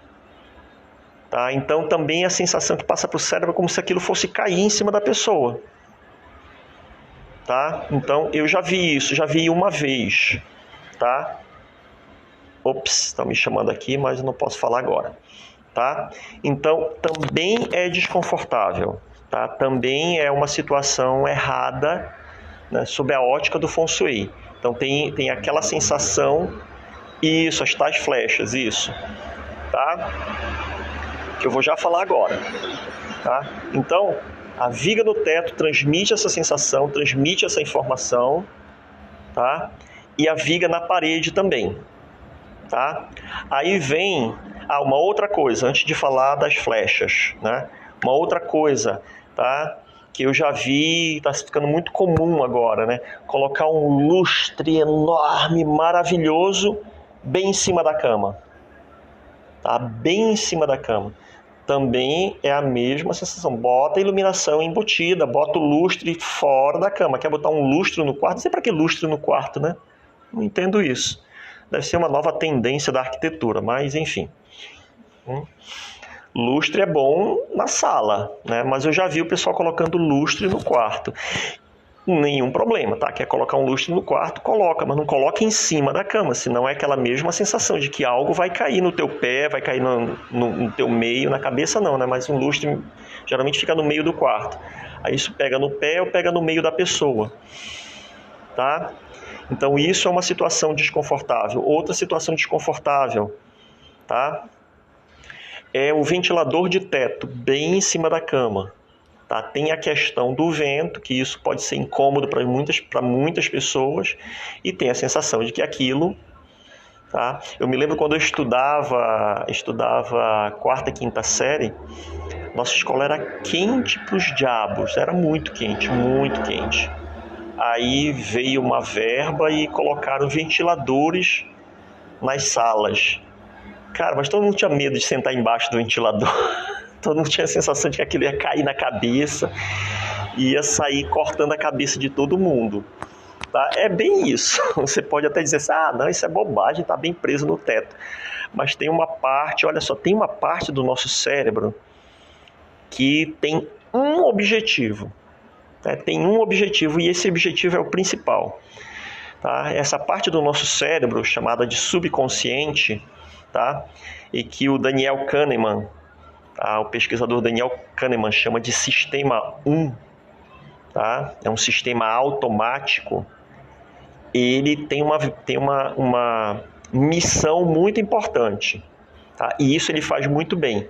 [SPEAKER 1] tá? Então, também a sensação que passa para o cérebro é como se aquilo fosse cair em cima da pessoa, tá? Então, eu já vi isso, já vi uma vez, tá? Ops, estão me chamando aqui, mas eu não posso falar agora, tá? Então, também é desconfortável, tá? Também é uma situação errada, né, sob a ótica do Feng Shui. Então, tem aquela sensação, isso, as tais flechas, isso, tá? Que eu vou já falar agora, tá? Então, a viga no teto transmite essa sensação, transmite essa informação, tá? E a viga na parede também, tá? Aí vem uma outra coisa, antes de falar das flechas, né? Uma outra coisa, tá? que eu já vi, está ficando muito comum agora, né? Colocar um lustre enorme, maravilhoso, bem em cima da cama. Tá? Bem em cima da cama. Também é a mesma sensação. Bota a iluminação embutida, bota o lustre fora da cama. Quer botar um lustre no quarto? Não sei para que lustre no quarto, né? Não entendo isso. Deve ser uma nova tendência da arquitetura, mas enfim. Lustre é bom na sala, né? Mas eu já vi o pessoal colocando lustre no quarto. Nenhum problema, tá? Quer colocar um lustre no quarto, coloca, mas não coloca em cima da cama, senão é aquela mesma sensação de que algo vai cair no teu pé, vai cair no teu meio, na cabeça não, né? Mas um lustre geralmente fica no meio do quarto. Aí isso pega no pé ou pega no meio da pessoa, tá? Então isso é uma situação desconfortável. Outra situação desconfortável, tá? É o ventilador de teto bem em cima da cama. Tá? Tem a questão do vento, que isso pode ser incômodo para muitas pessoas, e tem a sensação de que aquilo... Tá? Eu me lembro quando eu estudava quarta, quinta série, nossa escola era quente para os diabos, era muito quente, muito quente. Aí veio uma verba e colocaram ventiladores nas salas. Cara, mas todo mundo tinha medo de sentar embaixo do ventilador. Todo mundo tinha a sensação de que aquilo ia cair na cabeça, ia sair cortando a cabeça de todo mundo. Tá? É bem isso. Você pode até dizer assim, não, isso é bobagem, está bem preso no teto. Mas tem uma parte, olha só, tem uma parte do nosso cérebro que tem um objetivo. Né? Tem um objetivo e esse objetivo é o principal. Tá? Essa parte do nosso cérebro, chamada de subconsciente, tá? E que o Daniel Kahneman, o pesquisador Daniel Kahneman chama de sistema 1, tá? É um sistema automático. Ele tem uma missão muito importante, tá? E isso ele faz muito bem.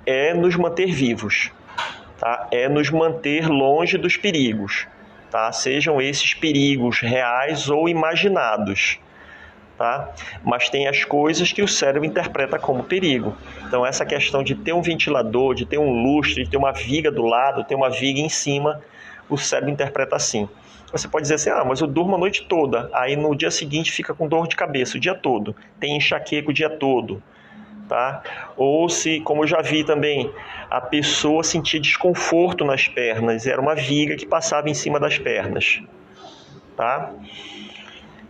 [SPEAKER 1] É nos manter vivos, tá? É nos manter longe dos perigos, tá? Sejam esses perigos reais ou imaginados. Tá? Mas tem as coisas que o cérebro interpreta como perigo. Então essa questão de ter um ventilador, de ter um lustre, de ter uma viga do lado, ter uma viga em cima, o cérebro interpreta assim. Você pode dizer assim, mas eu durmo a noite toda, aí no dia seguinte fica com dor de cabeça o dia todo, tem enxaqueca o dia todo. Tá? Ou se, como eu já vi também, a pessoa sentia desconforto nas pernas, era uma viga que passava em cima das pernas. Tá?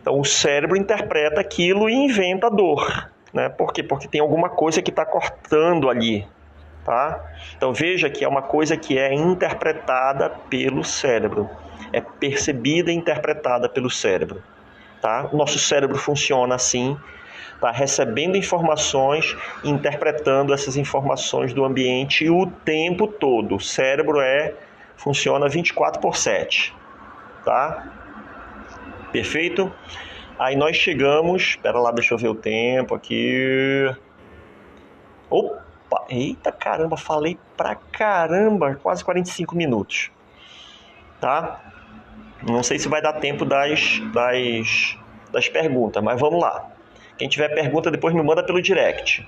[SPEAKER 1] Então, o cérebro interpreta aquilo e inventa dor. Né? Por quê? Porque tem alguma coisa que está cortando ali. Tá? Então, veja que é uma coisa que é interpretada pelo cérebro. É percebida e interpretada pelo cérebro. Tá? O nosso cérebro funciona assim, tá? Recebendo informações e interpretando essas informações do ambiente o tempo todo. O cérebro funciona 24/7. Tá? Perfeito? Aí nós chegamos... Espera lá, deixa eu ver o tempo aqui. Opa! Eita caramba, falei pra caramba! Quase 45 minutos. Tá? Não sei se vai dar tempo das perguntas, mas vamos lá. Quem tiver pergunta, depois me manda pelo direct.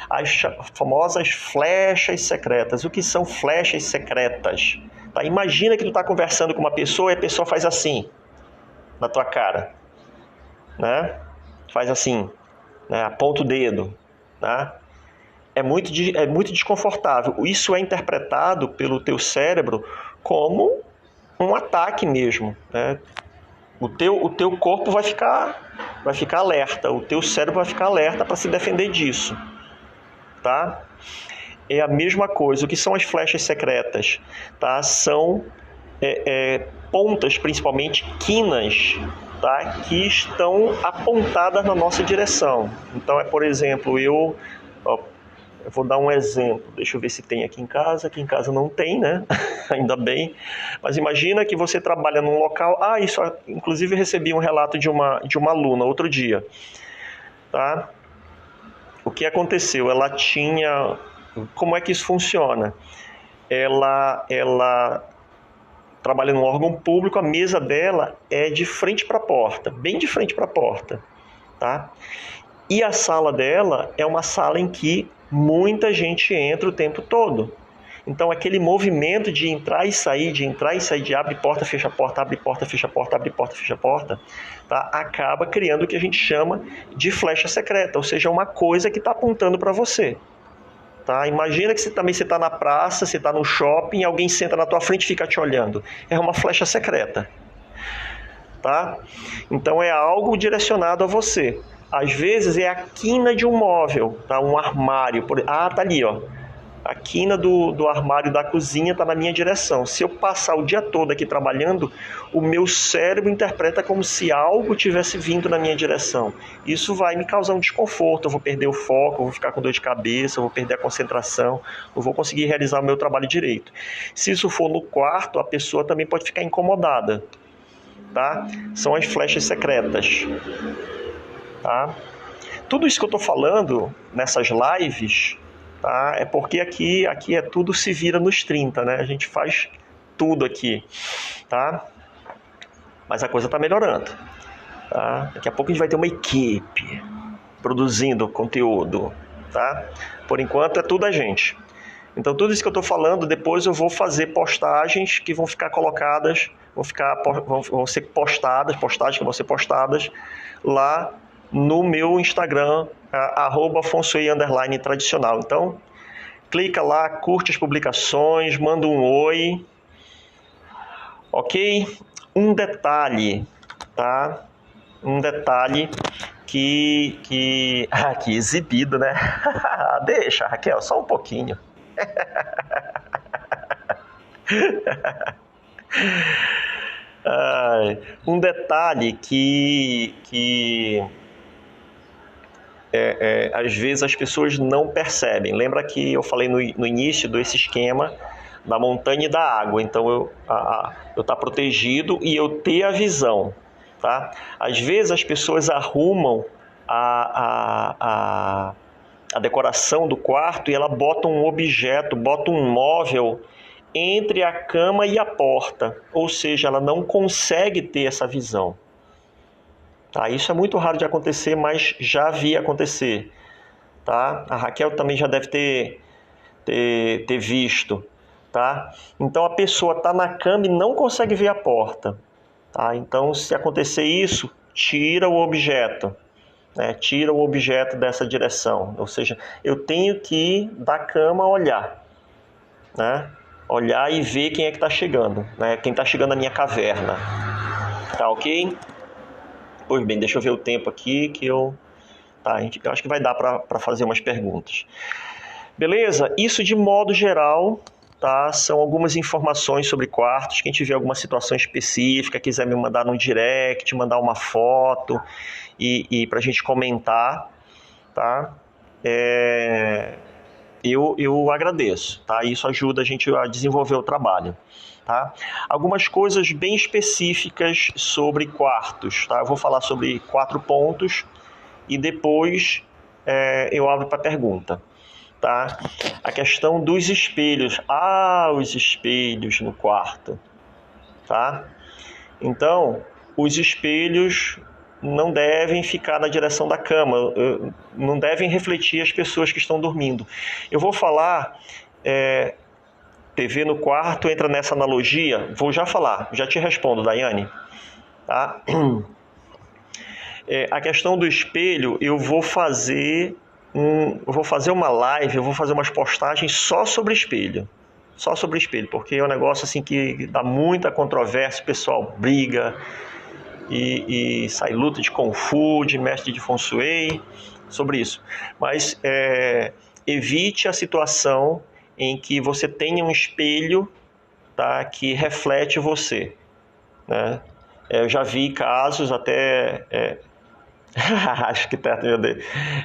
[SPEAKER 1] As famosas flechas secretas. O que são flechas secretas? Tá? Imagina que tu está conversando com uma pessoa e a pessoa faz assim na tua cara, né? Faz assim, né? Aponta o dedo, né? É muito desconfortável. Isso é interpretado pelo teu cérebro como um ataque mesmo, né? O teu corpo vai ficar alerta, o teu cérebro vai ficar alerta para se defender disso, tá? É a mesma coisa. O que são as flechas secretas? Tá? São pontas, principalmente quinas, tá? Que estão apontadas na nossa direção. Então, por exemplo, eu vou dar um exemplo. Deixa eu ver se tem aqui em casa. Aqui em casa não tem, né? Ainda bem. Mas imagina que você trabalha num local... isso, inclusive, eu recebi um relato de uma aluna outro dia. Tá? O que aconteceu? Ela tinha... Como é que isso funciona? Ela trabalha num órgão público, a mesa dela é de frente para a porta, bem de frente para a porta. Tá? E a sala dela é uma sala em que muita gente entra o tempo todo. Então, aquele movimento de entrar e sair, de abre porta, fecha porta, abre porta, fecha porta, abre porta, fecha porta, tá? Acaba criando o que a gente chama de flecha secreta, ou seja, uma coisa que está apontando para você. Tá? Imagina que você está na praça, você está no shopping, alguém senta na tua frente e fica te olhando. É uma flecha secreta. Tá? Então, é algo direcionado a você. Às vezes é a quina de um móvel, tá? Um armário. Tá ali, ó. A quina do armário da cozinha está na minha direção. Se eu passar o dia todo aqui trabalhando, o meu cérebro interpreta como se algo tivesse vindo na minha direção. Isso vai me causar um desconforto, eu vou perder o foco, eu vou ficar com dor de cabeça, eu vou perder a concentração, eu vou conseguir realizar o meu trabalho direito. Se isso for no quarto, a pessoa também pode ficar incomodada. Tá? São as flechas secretas. Tá? Tudo isso que eu estou falando nessas lives, tá? É porque aqui é tudo se vira nos 30, né? A gente faz tudo aqui, tá? Mas a coisa está melhorando, tá? Daqui a pouco a gente vai ter uma equipe produzindo conteúdo, tá? Por enquanto é tudo a gente. Então tudo isso que eu estou falando, depois eu vou fazer postagens que vão ficar colocadas, vão ser postadas, postagens que vão ser postadas lá no meu Instagram, @Feng_tradicional. Então, clica lá, curte as publicações, manda um oi, ok? Um detalhe, tá? Um detalhe que exibido, né? Deixa, Raquel, só um pouquinho. Um detalhe que às vezes as pessoas não percebem. Lembra que eu falei no início desse esquema da montanha e da água. Então eu estar protegido e eu ter a visão. Tá? Às vezes as pessoas arrumam a decoração do quarto e ela bota um objeto, bota um móvel entre a cama e a porta. Ou seja, ela não consegue ter essa visão. Tá? Isso é muito raro de acontecer, mas já vi acontecer. Tá? A Raquel também já deve ter visto. Tá? Então a pessoa está na cama e não consegue ver a porta. Tá? Então, se acontecer isso, tira o objeto. Né? Tira o objeto dessa direção. Ou seja, eu tenho que ir da cama olhar. Né? Olhar e ver quem é que está chegando. Né? Quem está chegando na minha caverna. Tá ok? Pois bem, deixa eu ver o tempo aqui que eu acho que vai dar para fazer umas perguntas. Beleza? Isso de modo geral, tá? São algumas informações sobre quartos. Quem tiver alguma situação específica, quiser me mandar no direct, mandar uma foto e para a gente comentar, tá? Eu agradeço, tá? Isso ajuda a gente a desenvolver o trabalho. Tá? Algumas coisas bem específicas sobre quartos. Tá? Eu vou falar sobre 4 pontos e depois eu abro para pergunta. Tá? A questão dos espelhos. Os espelhos no quarto. Tá? Então, os espelhos não devem ficar na direção da cama, não devem refletir as pessoas que estão dormindo. Eu vou falar... TV no quarto entra nessa analogia? Vou já falar, já te respondo, Daiane. Tá? A questão do espelho, eu vou fazer uma live, eu vou fazer umas postagens só sobre espelho. Só sobre espelho, porque é um negócio assim que dá muita controvérsia, o pessoal briga e sai luta de Kung Fu, de mestre de Feng Shui, sobre isso. Mas evite a situação em que você tenha um espelho, tá, que reflete você. Né? Eu já vi casos até... acho que tá...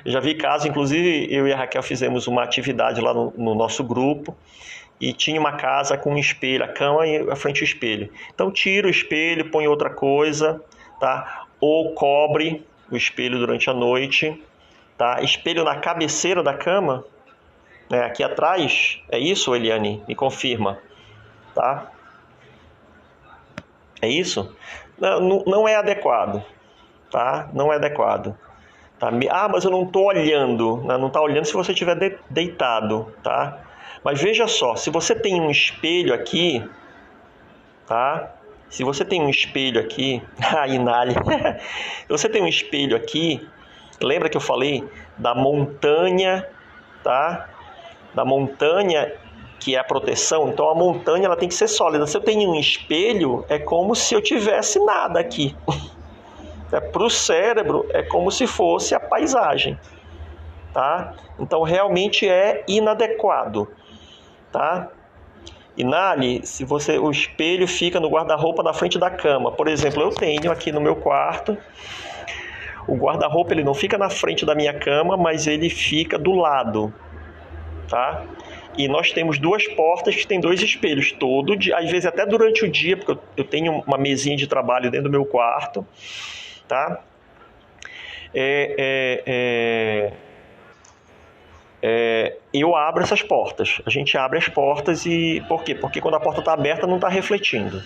[SPEAKER 1] Já vi casos, inclusive eu e a Raquel fizemos uma atividade lá no nosso grupo e tinha uma casa com um espelho, a cama e a frente do espelho. Então tira o espelho, põe outra coisa, tá? Ou cobre o espelho durante a noite. Tá? Espelho na cabeceira da cama, aqui atrás, é isso, Eliane? Me confirma, tá? É isso? Não é adequado, tá? Não é adequado. Tá? Mas eu não estou olhando, né? Não está olhando se você estiver deitado, tá? Mas veja só, se você tem um espelho aqui, tá? Se você tem um espelho aqui, Inali, se você tem um espelho aqui, lembra que eu falei da montanha, tá? Da montanha que é a proteção, então a montanha ela tem que ser sólida. Se eu tenho um espelho, é como se eu tivesse nada aqui. Para o cérebro é como se fosse a paisagem, tá? Então realmente é inadequado, tá? Inali, se você, o espelho fica no guarda-roupa na frente da cama. Por exemplo, eu tenho aqui no meu quarto, o guarda-roupa ele não fica na frente da minha cama, mas ele fica do lado, tá? E nós temos duas portas que tem dois espelhos todo dia, às vezes até durante o dia, porque eu tenho uma mesinha de trabalho dentro do meu quarto, tá? Eu abro essas portas. A gente abre as portas e... Por quê? Porque quando a porta está aberta não está refletindo,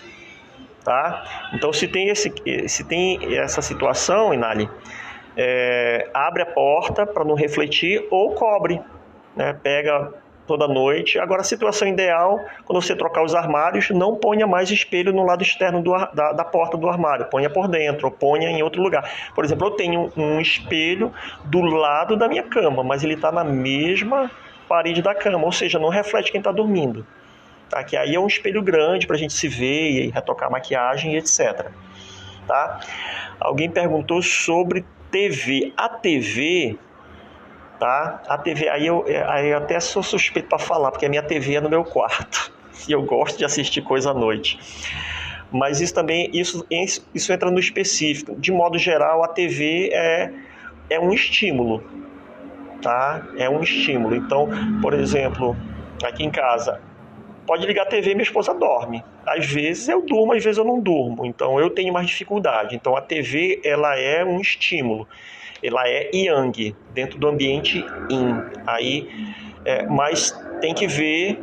[SPEAKER 1] tá? Então se tem essa situação, Inali, abre a porta para não refletir ou cobre, né? Pega toda noite. Agora, a situação ideal, quando você trocar os armários, não ponha mais espelho no lado externo da porta do armário. Ponha por dentro ou ponha em outro lugar. Por exemplo, eu tenho um espelho do lado da minha cama, mas ele está na mesma parede da cama, ou seja, não reflete quem está dormindo. Tá? Que aí é um espelho grande para a gente se ver e retocar a maquiagem e etc. Tá? Alguém perguntou sobre TV. A TV... Tá? A TV, aí eu até sou suspeito para falar, porque a minha TV é no meu quarto e eu gosto de assistir coisa à noite. Mas isso também, isso entra no específico. De modo geral, a TV é um estímulo, tá? É um estímulo. Então, por exemplo, aqui em casa, pode ligar a TV e minha esposa dorme. Às vezes eu durmo, às vezes eu não durmo. Então eu tenho mais dificuldade. Então a TV, ela é um estímulo. Ela é yang, dentro do ambiente yin. Mas tem que ver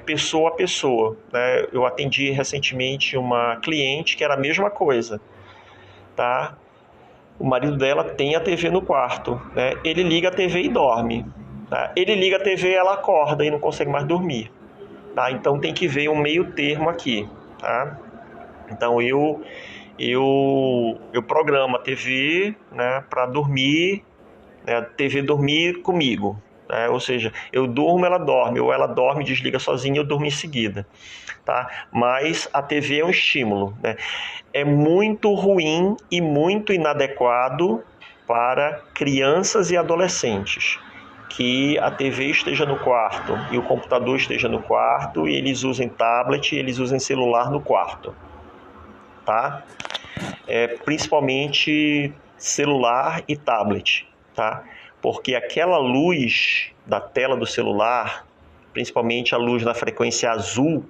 [SPEAKER 1] pessoa a pessoa, né? Eu atendi recentemente uma cliente que era a mesma coisa, tá? O marido dela tem a TV no quarto, né? Ele liga a TV e dorme, tá? Ele liga a TV e ela acorda e não consegue mais dormir, tá? Então tem que ver um meio termo aqui, tá? Então eu programo a TV, né, para dormir, né, a TV dormir comigo, né? Ou seja, eu durmo, ela dorme, ou ela dorme, desliga sozinha, eu durmo em seguida, tá? Mas a TV é um estímulo, né? É muito ruim e muito inadequado para crianças e adolescentes que a TV esteja no quarto e o computador esteja no quarto e eles usem tablet e eles usem celular no quarto, tá? Principalmente celular e tablet, tá? Porque aquela luz da tela do celular, principalmente a luz na frequência azul,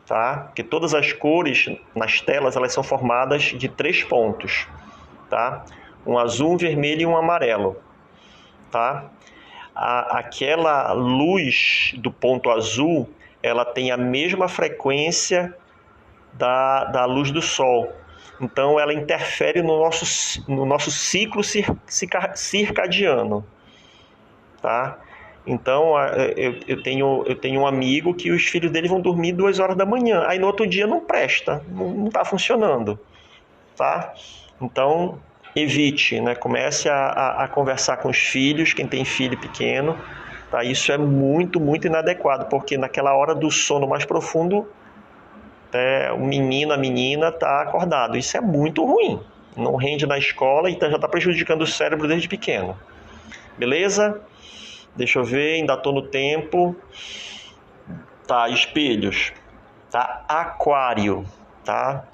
[SPEAKER 1] tá? Porque todas as cores nas telas elas são formadas de 3 pontos, tá? Um azul, um vermelho e um amarelo, tá? Aquela luz do ponto azul, ela tem a mesma frequência da luz do sol. Então ela interfere no nosso ciclo circadiano, tá? Então eu tenho um amigo que os filhos dele vão dormir 2 horas da manhã, aí no outro dia não presta, não está funcionando, tá? Então evite, né? Comece a conversar com os filhos, quem tem filho pequeno, tá? Isso é muito, muito inadequado, porque naquela hora do sono mais profundo, o menino, a menina está acordado. Isso é muito ruim. Não rende na escola, então já está prejudicando o cérebro desde pequeno. Beleza? Deixa eu ver, ainda estou no tempo. Tá, espelhos. Tá, aquário. Tá?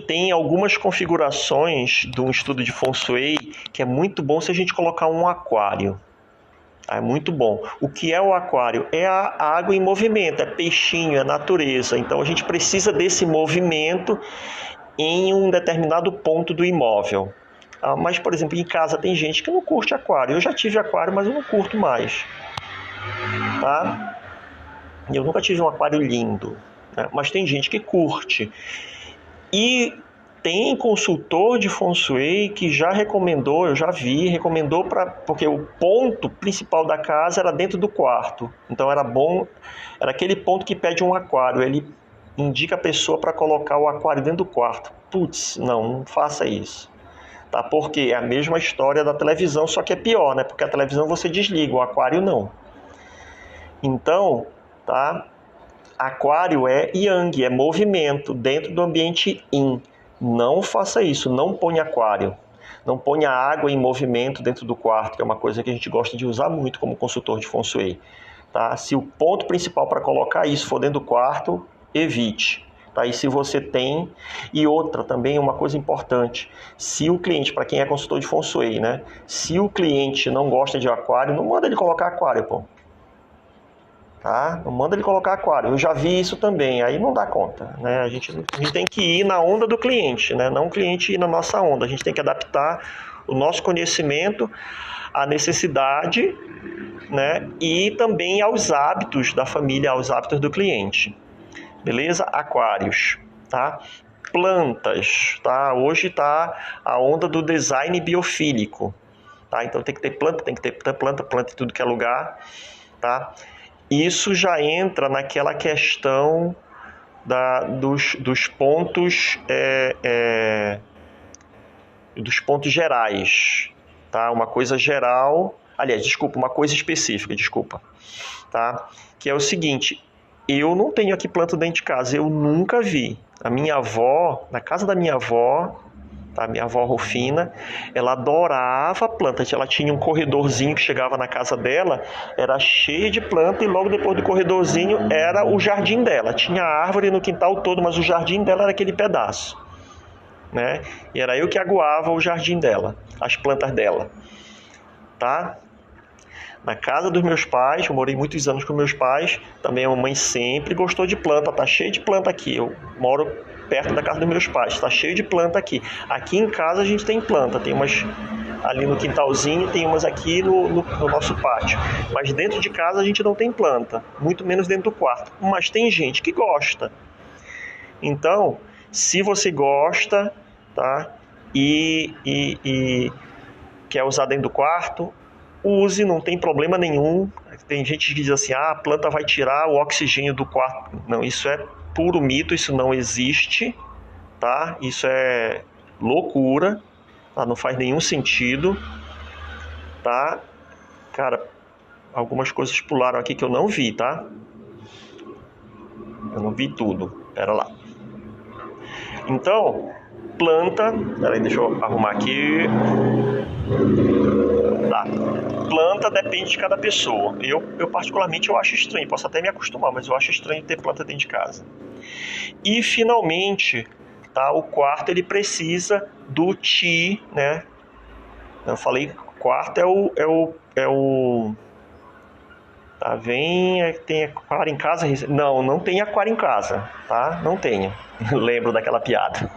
[SPEAKER 1] Tem algumas configurações de um estudo de Feng Shui que é muito bom se a gente colocar um aquário. É muito bom. O que é o aquário? É a água em movimento, é peixinho, é natureza. Então a gente precisa desse movimento em um determinado ponto do imóvel. Mas, por exemplo, em casa tem gente que não curte aquário. Eu já tive aquário, mas eu não curto mais. Tá? Eu nunca tive um aquário lindo, né? Mas tem gente que curte. E Tem consultor de Feng Shui que já recomendou, eu já vi, recomendou porque o ponto principal da casa era dentro do quarto. Então era bom, era aquele ponto que pede um aquário. Ele indica a pessoa para colocar o aquário dentro do quarto. Putz, não faça isso. Tá? Porque é a mesma história da televisão, só que é pior, né? Porque a televisão você desliga, o aquário não. Então, tá? Aquário é yang, é movimento dentro do ambiente yin. Não faça isso, não ponha aquário. Não ponha água em movimento dentro do quarto, que é uma coisa que a gente gosta de usar muito como consultor de Feng Shui. Tá? Se o ponto principal para colocar isso for dentro do quarto, evite. Tá? E se você tem... E outra também, uma coisa importante. Se o cliente, para quem é consultor de Feng Shui, né? Se o cliente não gosta de aquário, não manda ele colocar aquário, pô. Tá? Não manda ele colocar aquário. Eu já vi isso também, aí não dá conta, né? A gente tem que ir na onda do cliente, né? Não o cliente ir na nossa onda. A gente tem que adaptar o nosso conhecimento à necessidade, né? E também aos hábitos da família, aos hábitos do cliente. Beleza? Aquários, tá? Plantas, tá? Hoje tá a onda do design biofílico, tá? Então tem que ter planta em tudo que é lugar, tá? Isso já entra naquela questão dos pontos dos pontos gerais, tá? Uma coisa geral, aliás, desculpa, uma coisa específica, desculpa, tá? Que é o seguinte, eu não tenho aqui planta dentro de casa, eu nunca vi. A minha avó, na casa da minha avó, tá? Minha avó Rufina, ela adorava planta. Ela tinha um corredorzinho que chegava na casa dela, era cheio de planta, e logo depois do corredorzinho era o jardim dela. Tinha árvore no quintal todo, mas o jardim dela era aquele pedaço, né? E era eu que aguava o jardim dela, as plantas dela, tá? Na casa dos meus pais, eu morei muitos anos com meus pais, também a mamãe sempre gostou de planta, tá cheio de planta aqui. Eu moro perto da casa dos meus pais, tá cheio de planta aqui. Aqui em casa a gente tem planta, tem umas ali no quintalzinho, tem umas aqui no nosso pátio. Mas dentro de casa a gente não tem planta, muito menos dentro do quarto. Mas tem gente que gosta. Então, se você gosta, tá? E quer usar dentro do quarto, use, não tem problema nenhum. Tem gente que diz assim, a planta vai tirar o oxigênio do quarto. Não, isso é puro mito, isso não existe, tá? Isso é loucura, tá? Não faz nenhum sentido, tá? Cara, algumas coisas pularam aqui que eu não vi, tá? Eu não vi tudo, pera lá. Então, planta, peraí, deixa eu arrumar aqui. Tá. Planta depende de cada pessoa. Eu particularmente eu acho estranho, posso até me acostumar, mas eu acho estranho ter planta dentro de casa. E finalmente, tá, o quarto ele precisa do Qi, né? Eu falei, quarto é o tá, tem aquário em casa? Não tem aquário em casa, tá? Não tenho. Lembro daquela piada.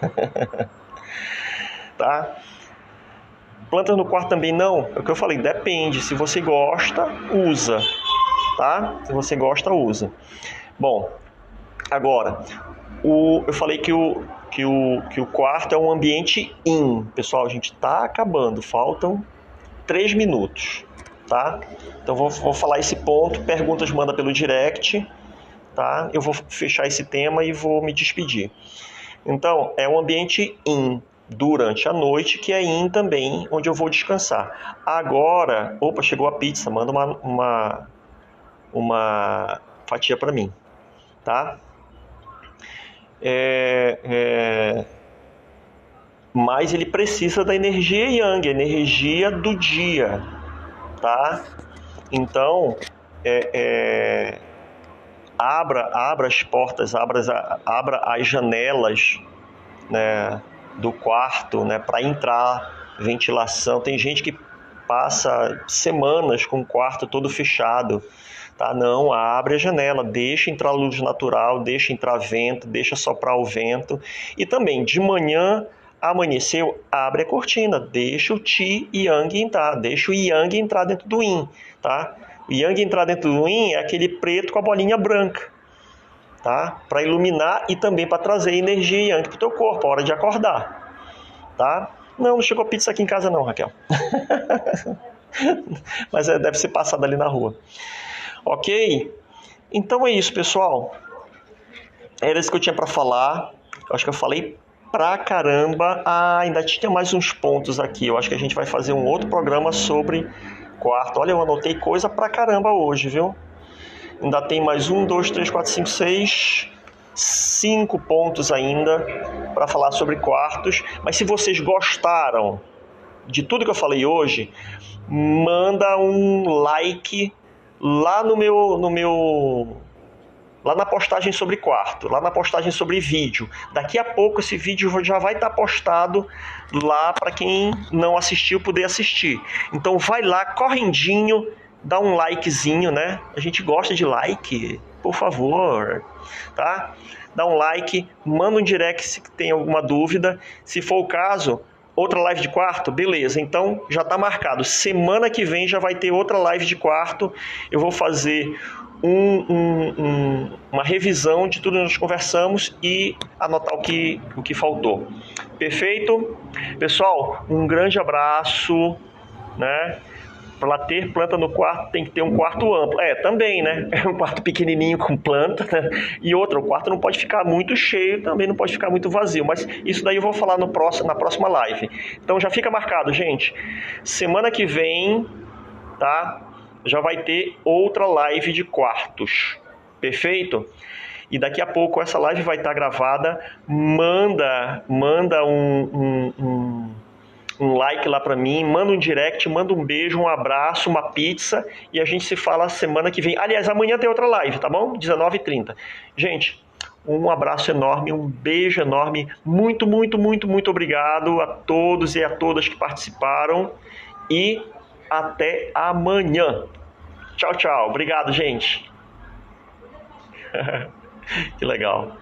[SPEAKER 1] Tá? Plantas no quarto também não? É o que eu falei, depende. Se você gosta, usa, tá? Se você gosta, usa. Bom, agora, eu falei que o quarto é um ambiente yin. Pessoal, a gente tá acabando, faltam 3 minutos, tá? Então vou falar esse ponto, perguntas manda pelo direct, tá? Eu vou fechar esse tema e vou me despedir. Então, é um ambiente yin durante a noite, que é yin também, onde eu vou descansar. Agora, opa, chegou a pizza, manda uma fatia para mim, tá? Mas ele precisa da energia yang, a energia do dia, tá? Então, abra as portas, abra as janelas, né, do quarto, né, para entrar ventilação. Tem gente que passa semanas com o quarto todo fechado, tá? Não, abre a janela, deixa entrar luz natural, deixa entrar vento, deixa soprar o vento. E também, de manhã, amanheceu, abre a cortina, deixa o Qi e Yang entrar, deixa o Yang entrar dentro do Yin, tá? O Yang entrar dentro do Yin é aquele preto com a bolinha branca, tá? Para iluminar e também para trazer energia e ânimo para o teu corpo, a hora de acordar, tá? Não chegou pizza aqui em casa não, Raquel. Mas deve ser passada ali na rua. Ok? Então é isso, pessoal. Era isso que eu tinha para falar. Eu acho que eu falei pra caramba. Ainda tinha mais uns pontos aqui. Eu acho que a gente vai fazer um outro programa sobre quarto. Olha, eu anotei coisa pra caramba hoje, viu? Ainda tem mais 1, 2, 3, 4, 5, 6, 5 pontos ainda para falar sobre quartos. Mas se vocês gostaram de tudo que eu falei hoje, manda um like lá lá na postagem sobre quarto, lá na postagem sobre vídeo. Daqui a pouco esse vídeo já vai estar postado lá para quem não assistiu poder assistir. Então vai lá, correndinho, dá um likezinho, né? A gente gosta de like, por favor, tá? Dá um like, manda um direct se tem alguma dúvida. Se for o caso, outra live de quarto, beleza, então já está marcado. Semana que vem já vai ter outra live de quarto. Eu vou fazer uma revisão de tudo que nós conversamos e anotar o que faltou. Perfeito? Pessoal, um grande abraço, né? Para ter planta no quarto tem que ter um quarto amplo. Também, né? É um quarto pequenininho com planta, né? E outra, o quarto não pode ficar muito cheio, também não pode ficar muito vazio. Mas isso daí eu vou falar na próxima live. Então já fica marcado, gente. Semana que vem, tá? Já vai ter outra live de quartos. Perfeito? E daqui a pouco essa live vai estar gravada. Manda um like lá pra mim, manda um direct, manda um beijo, um abraço, uma pizza e a gente se fala semana que vem. Aliás, amanhã tem outra live, tá bom? 19h30. Gente, um abraço enorme, um beijo enorme. Muito, muito, muito, muito obrigado a todos e a todas que participaram e até amanhã. Tchau, tchau. Obrigado, gente. Que legal.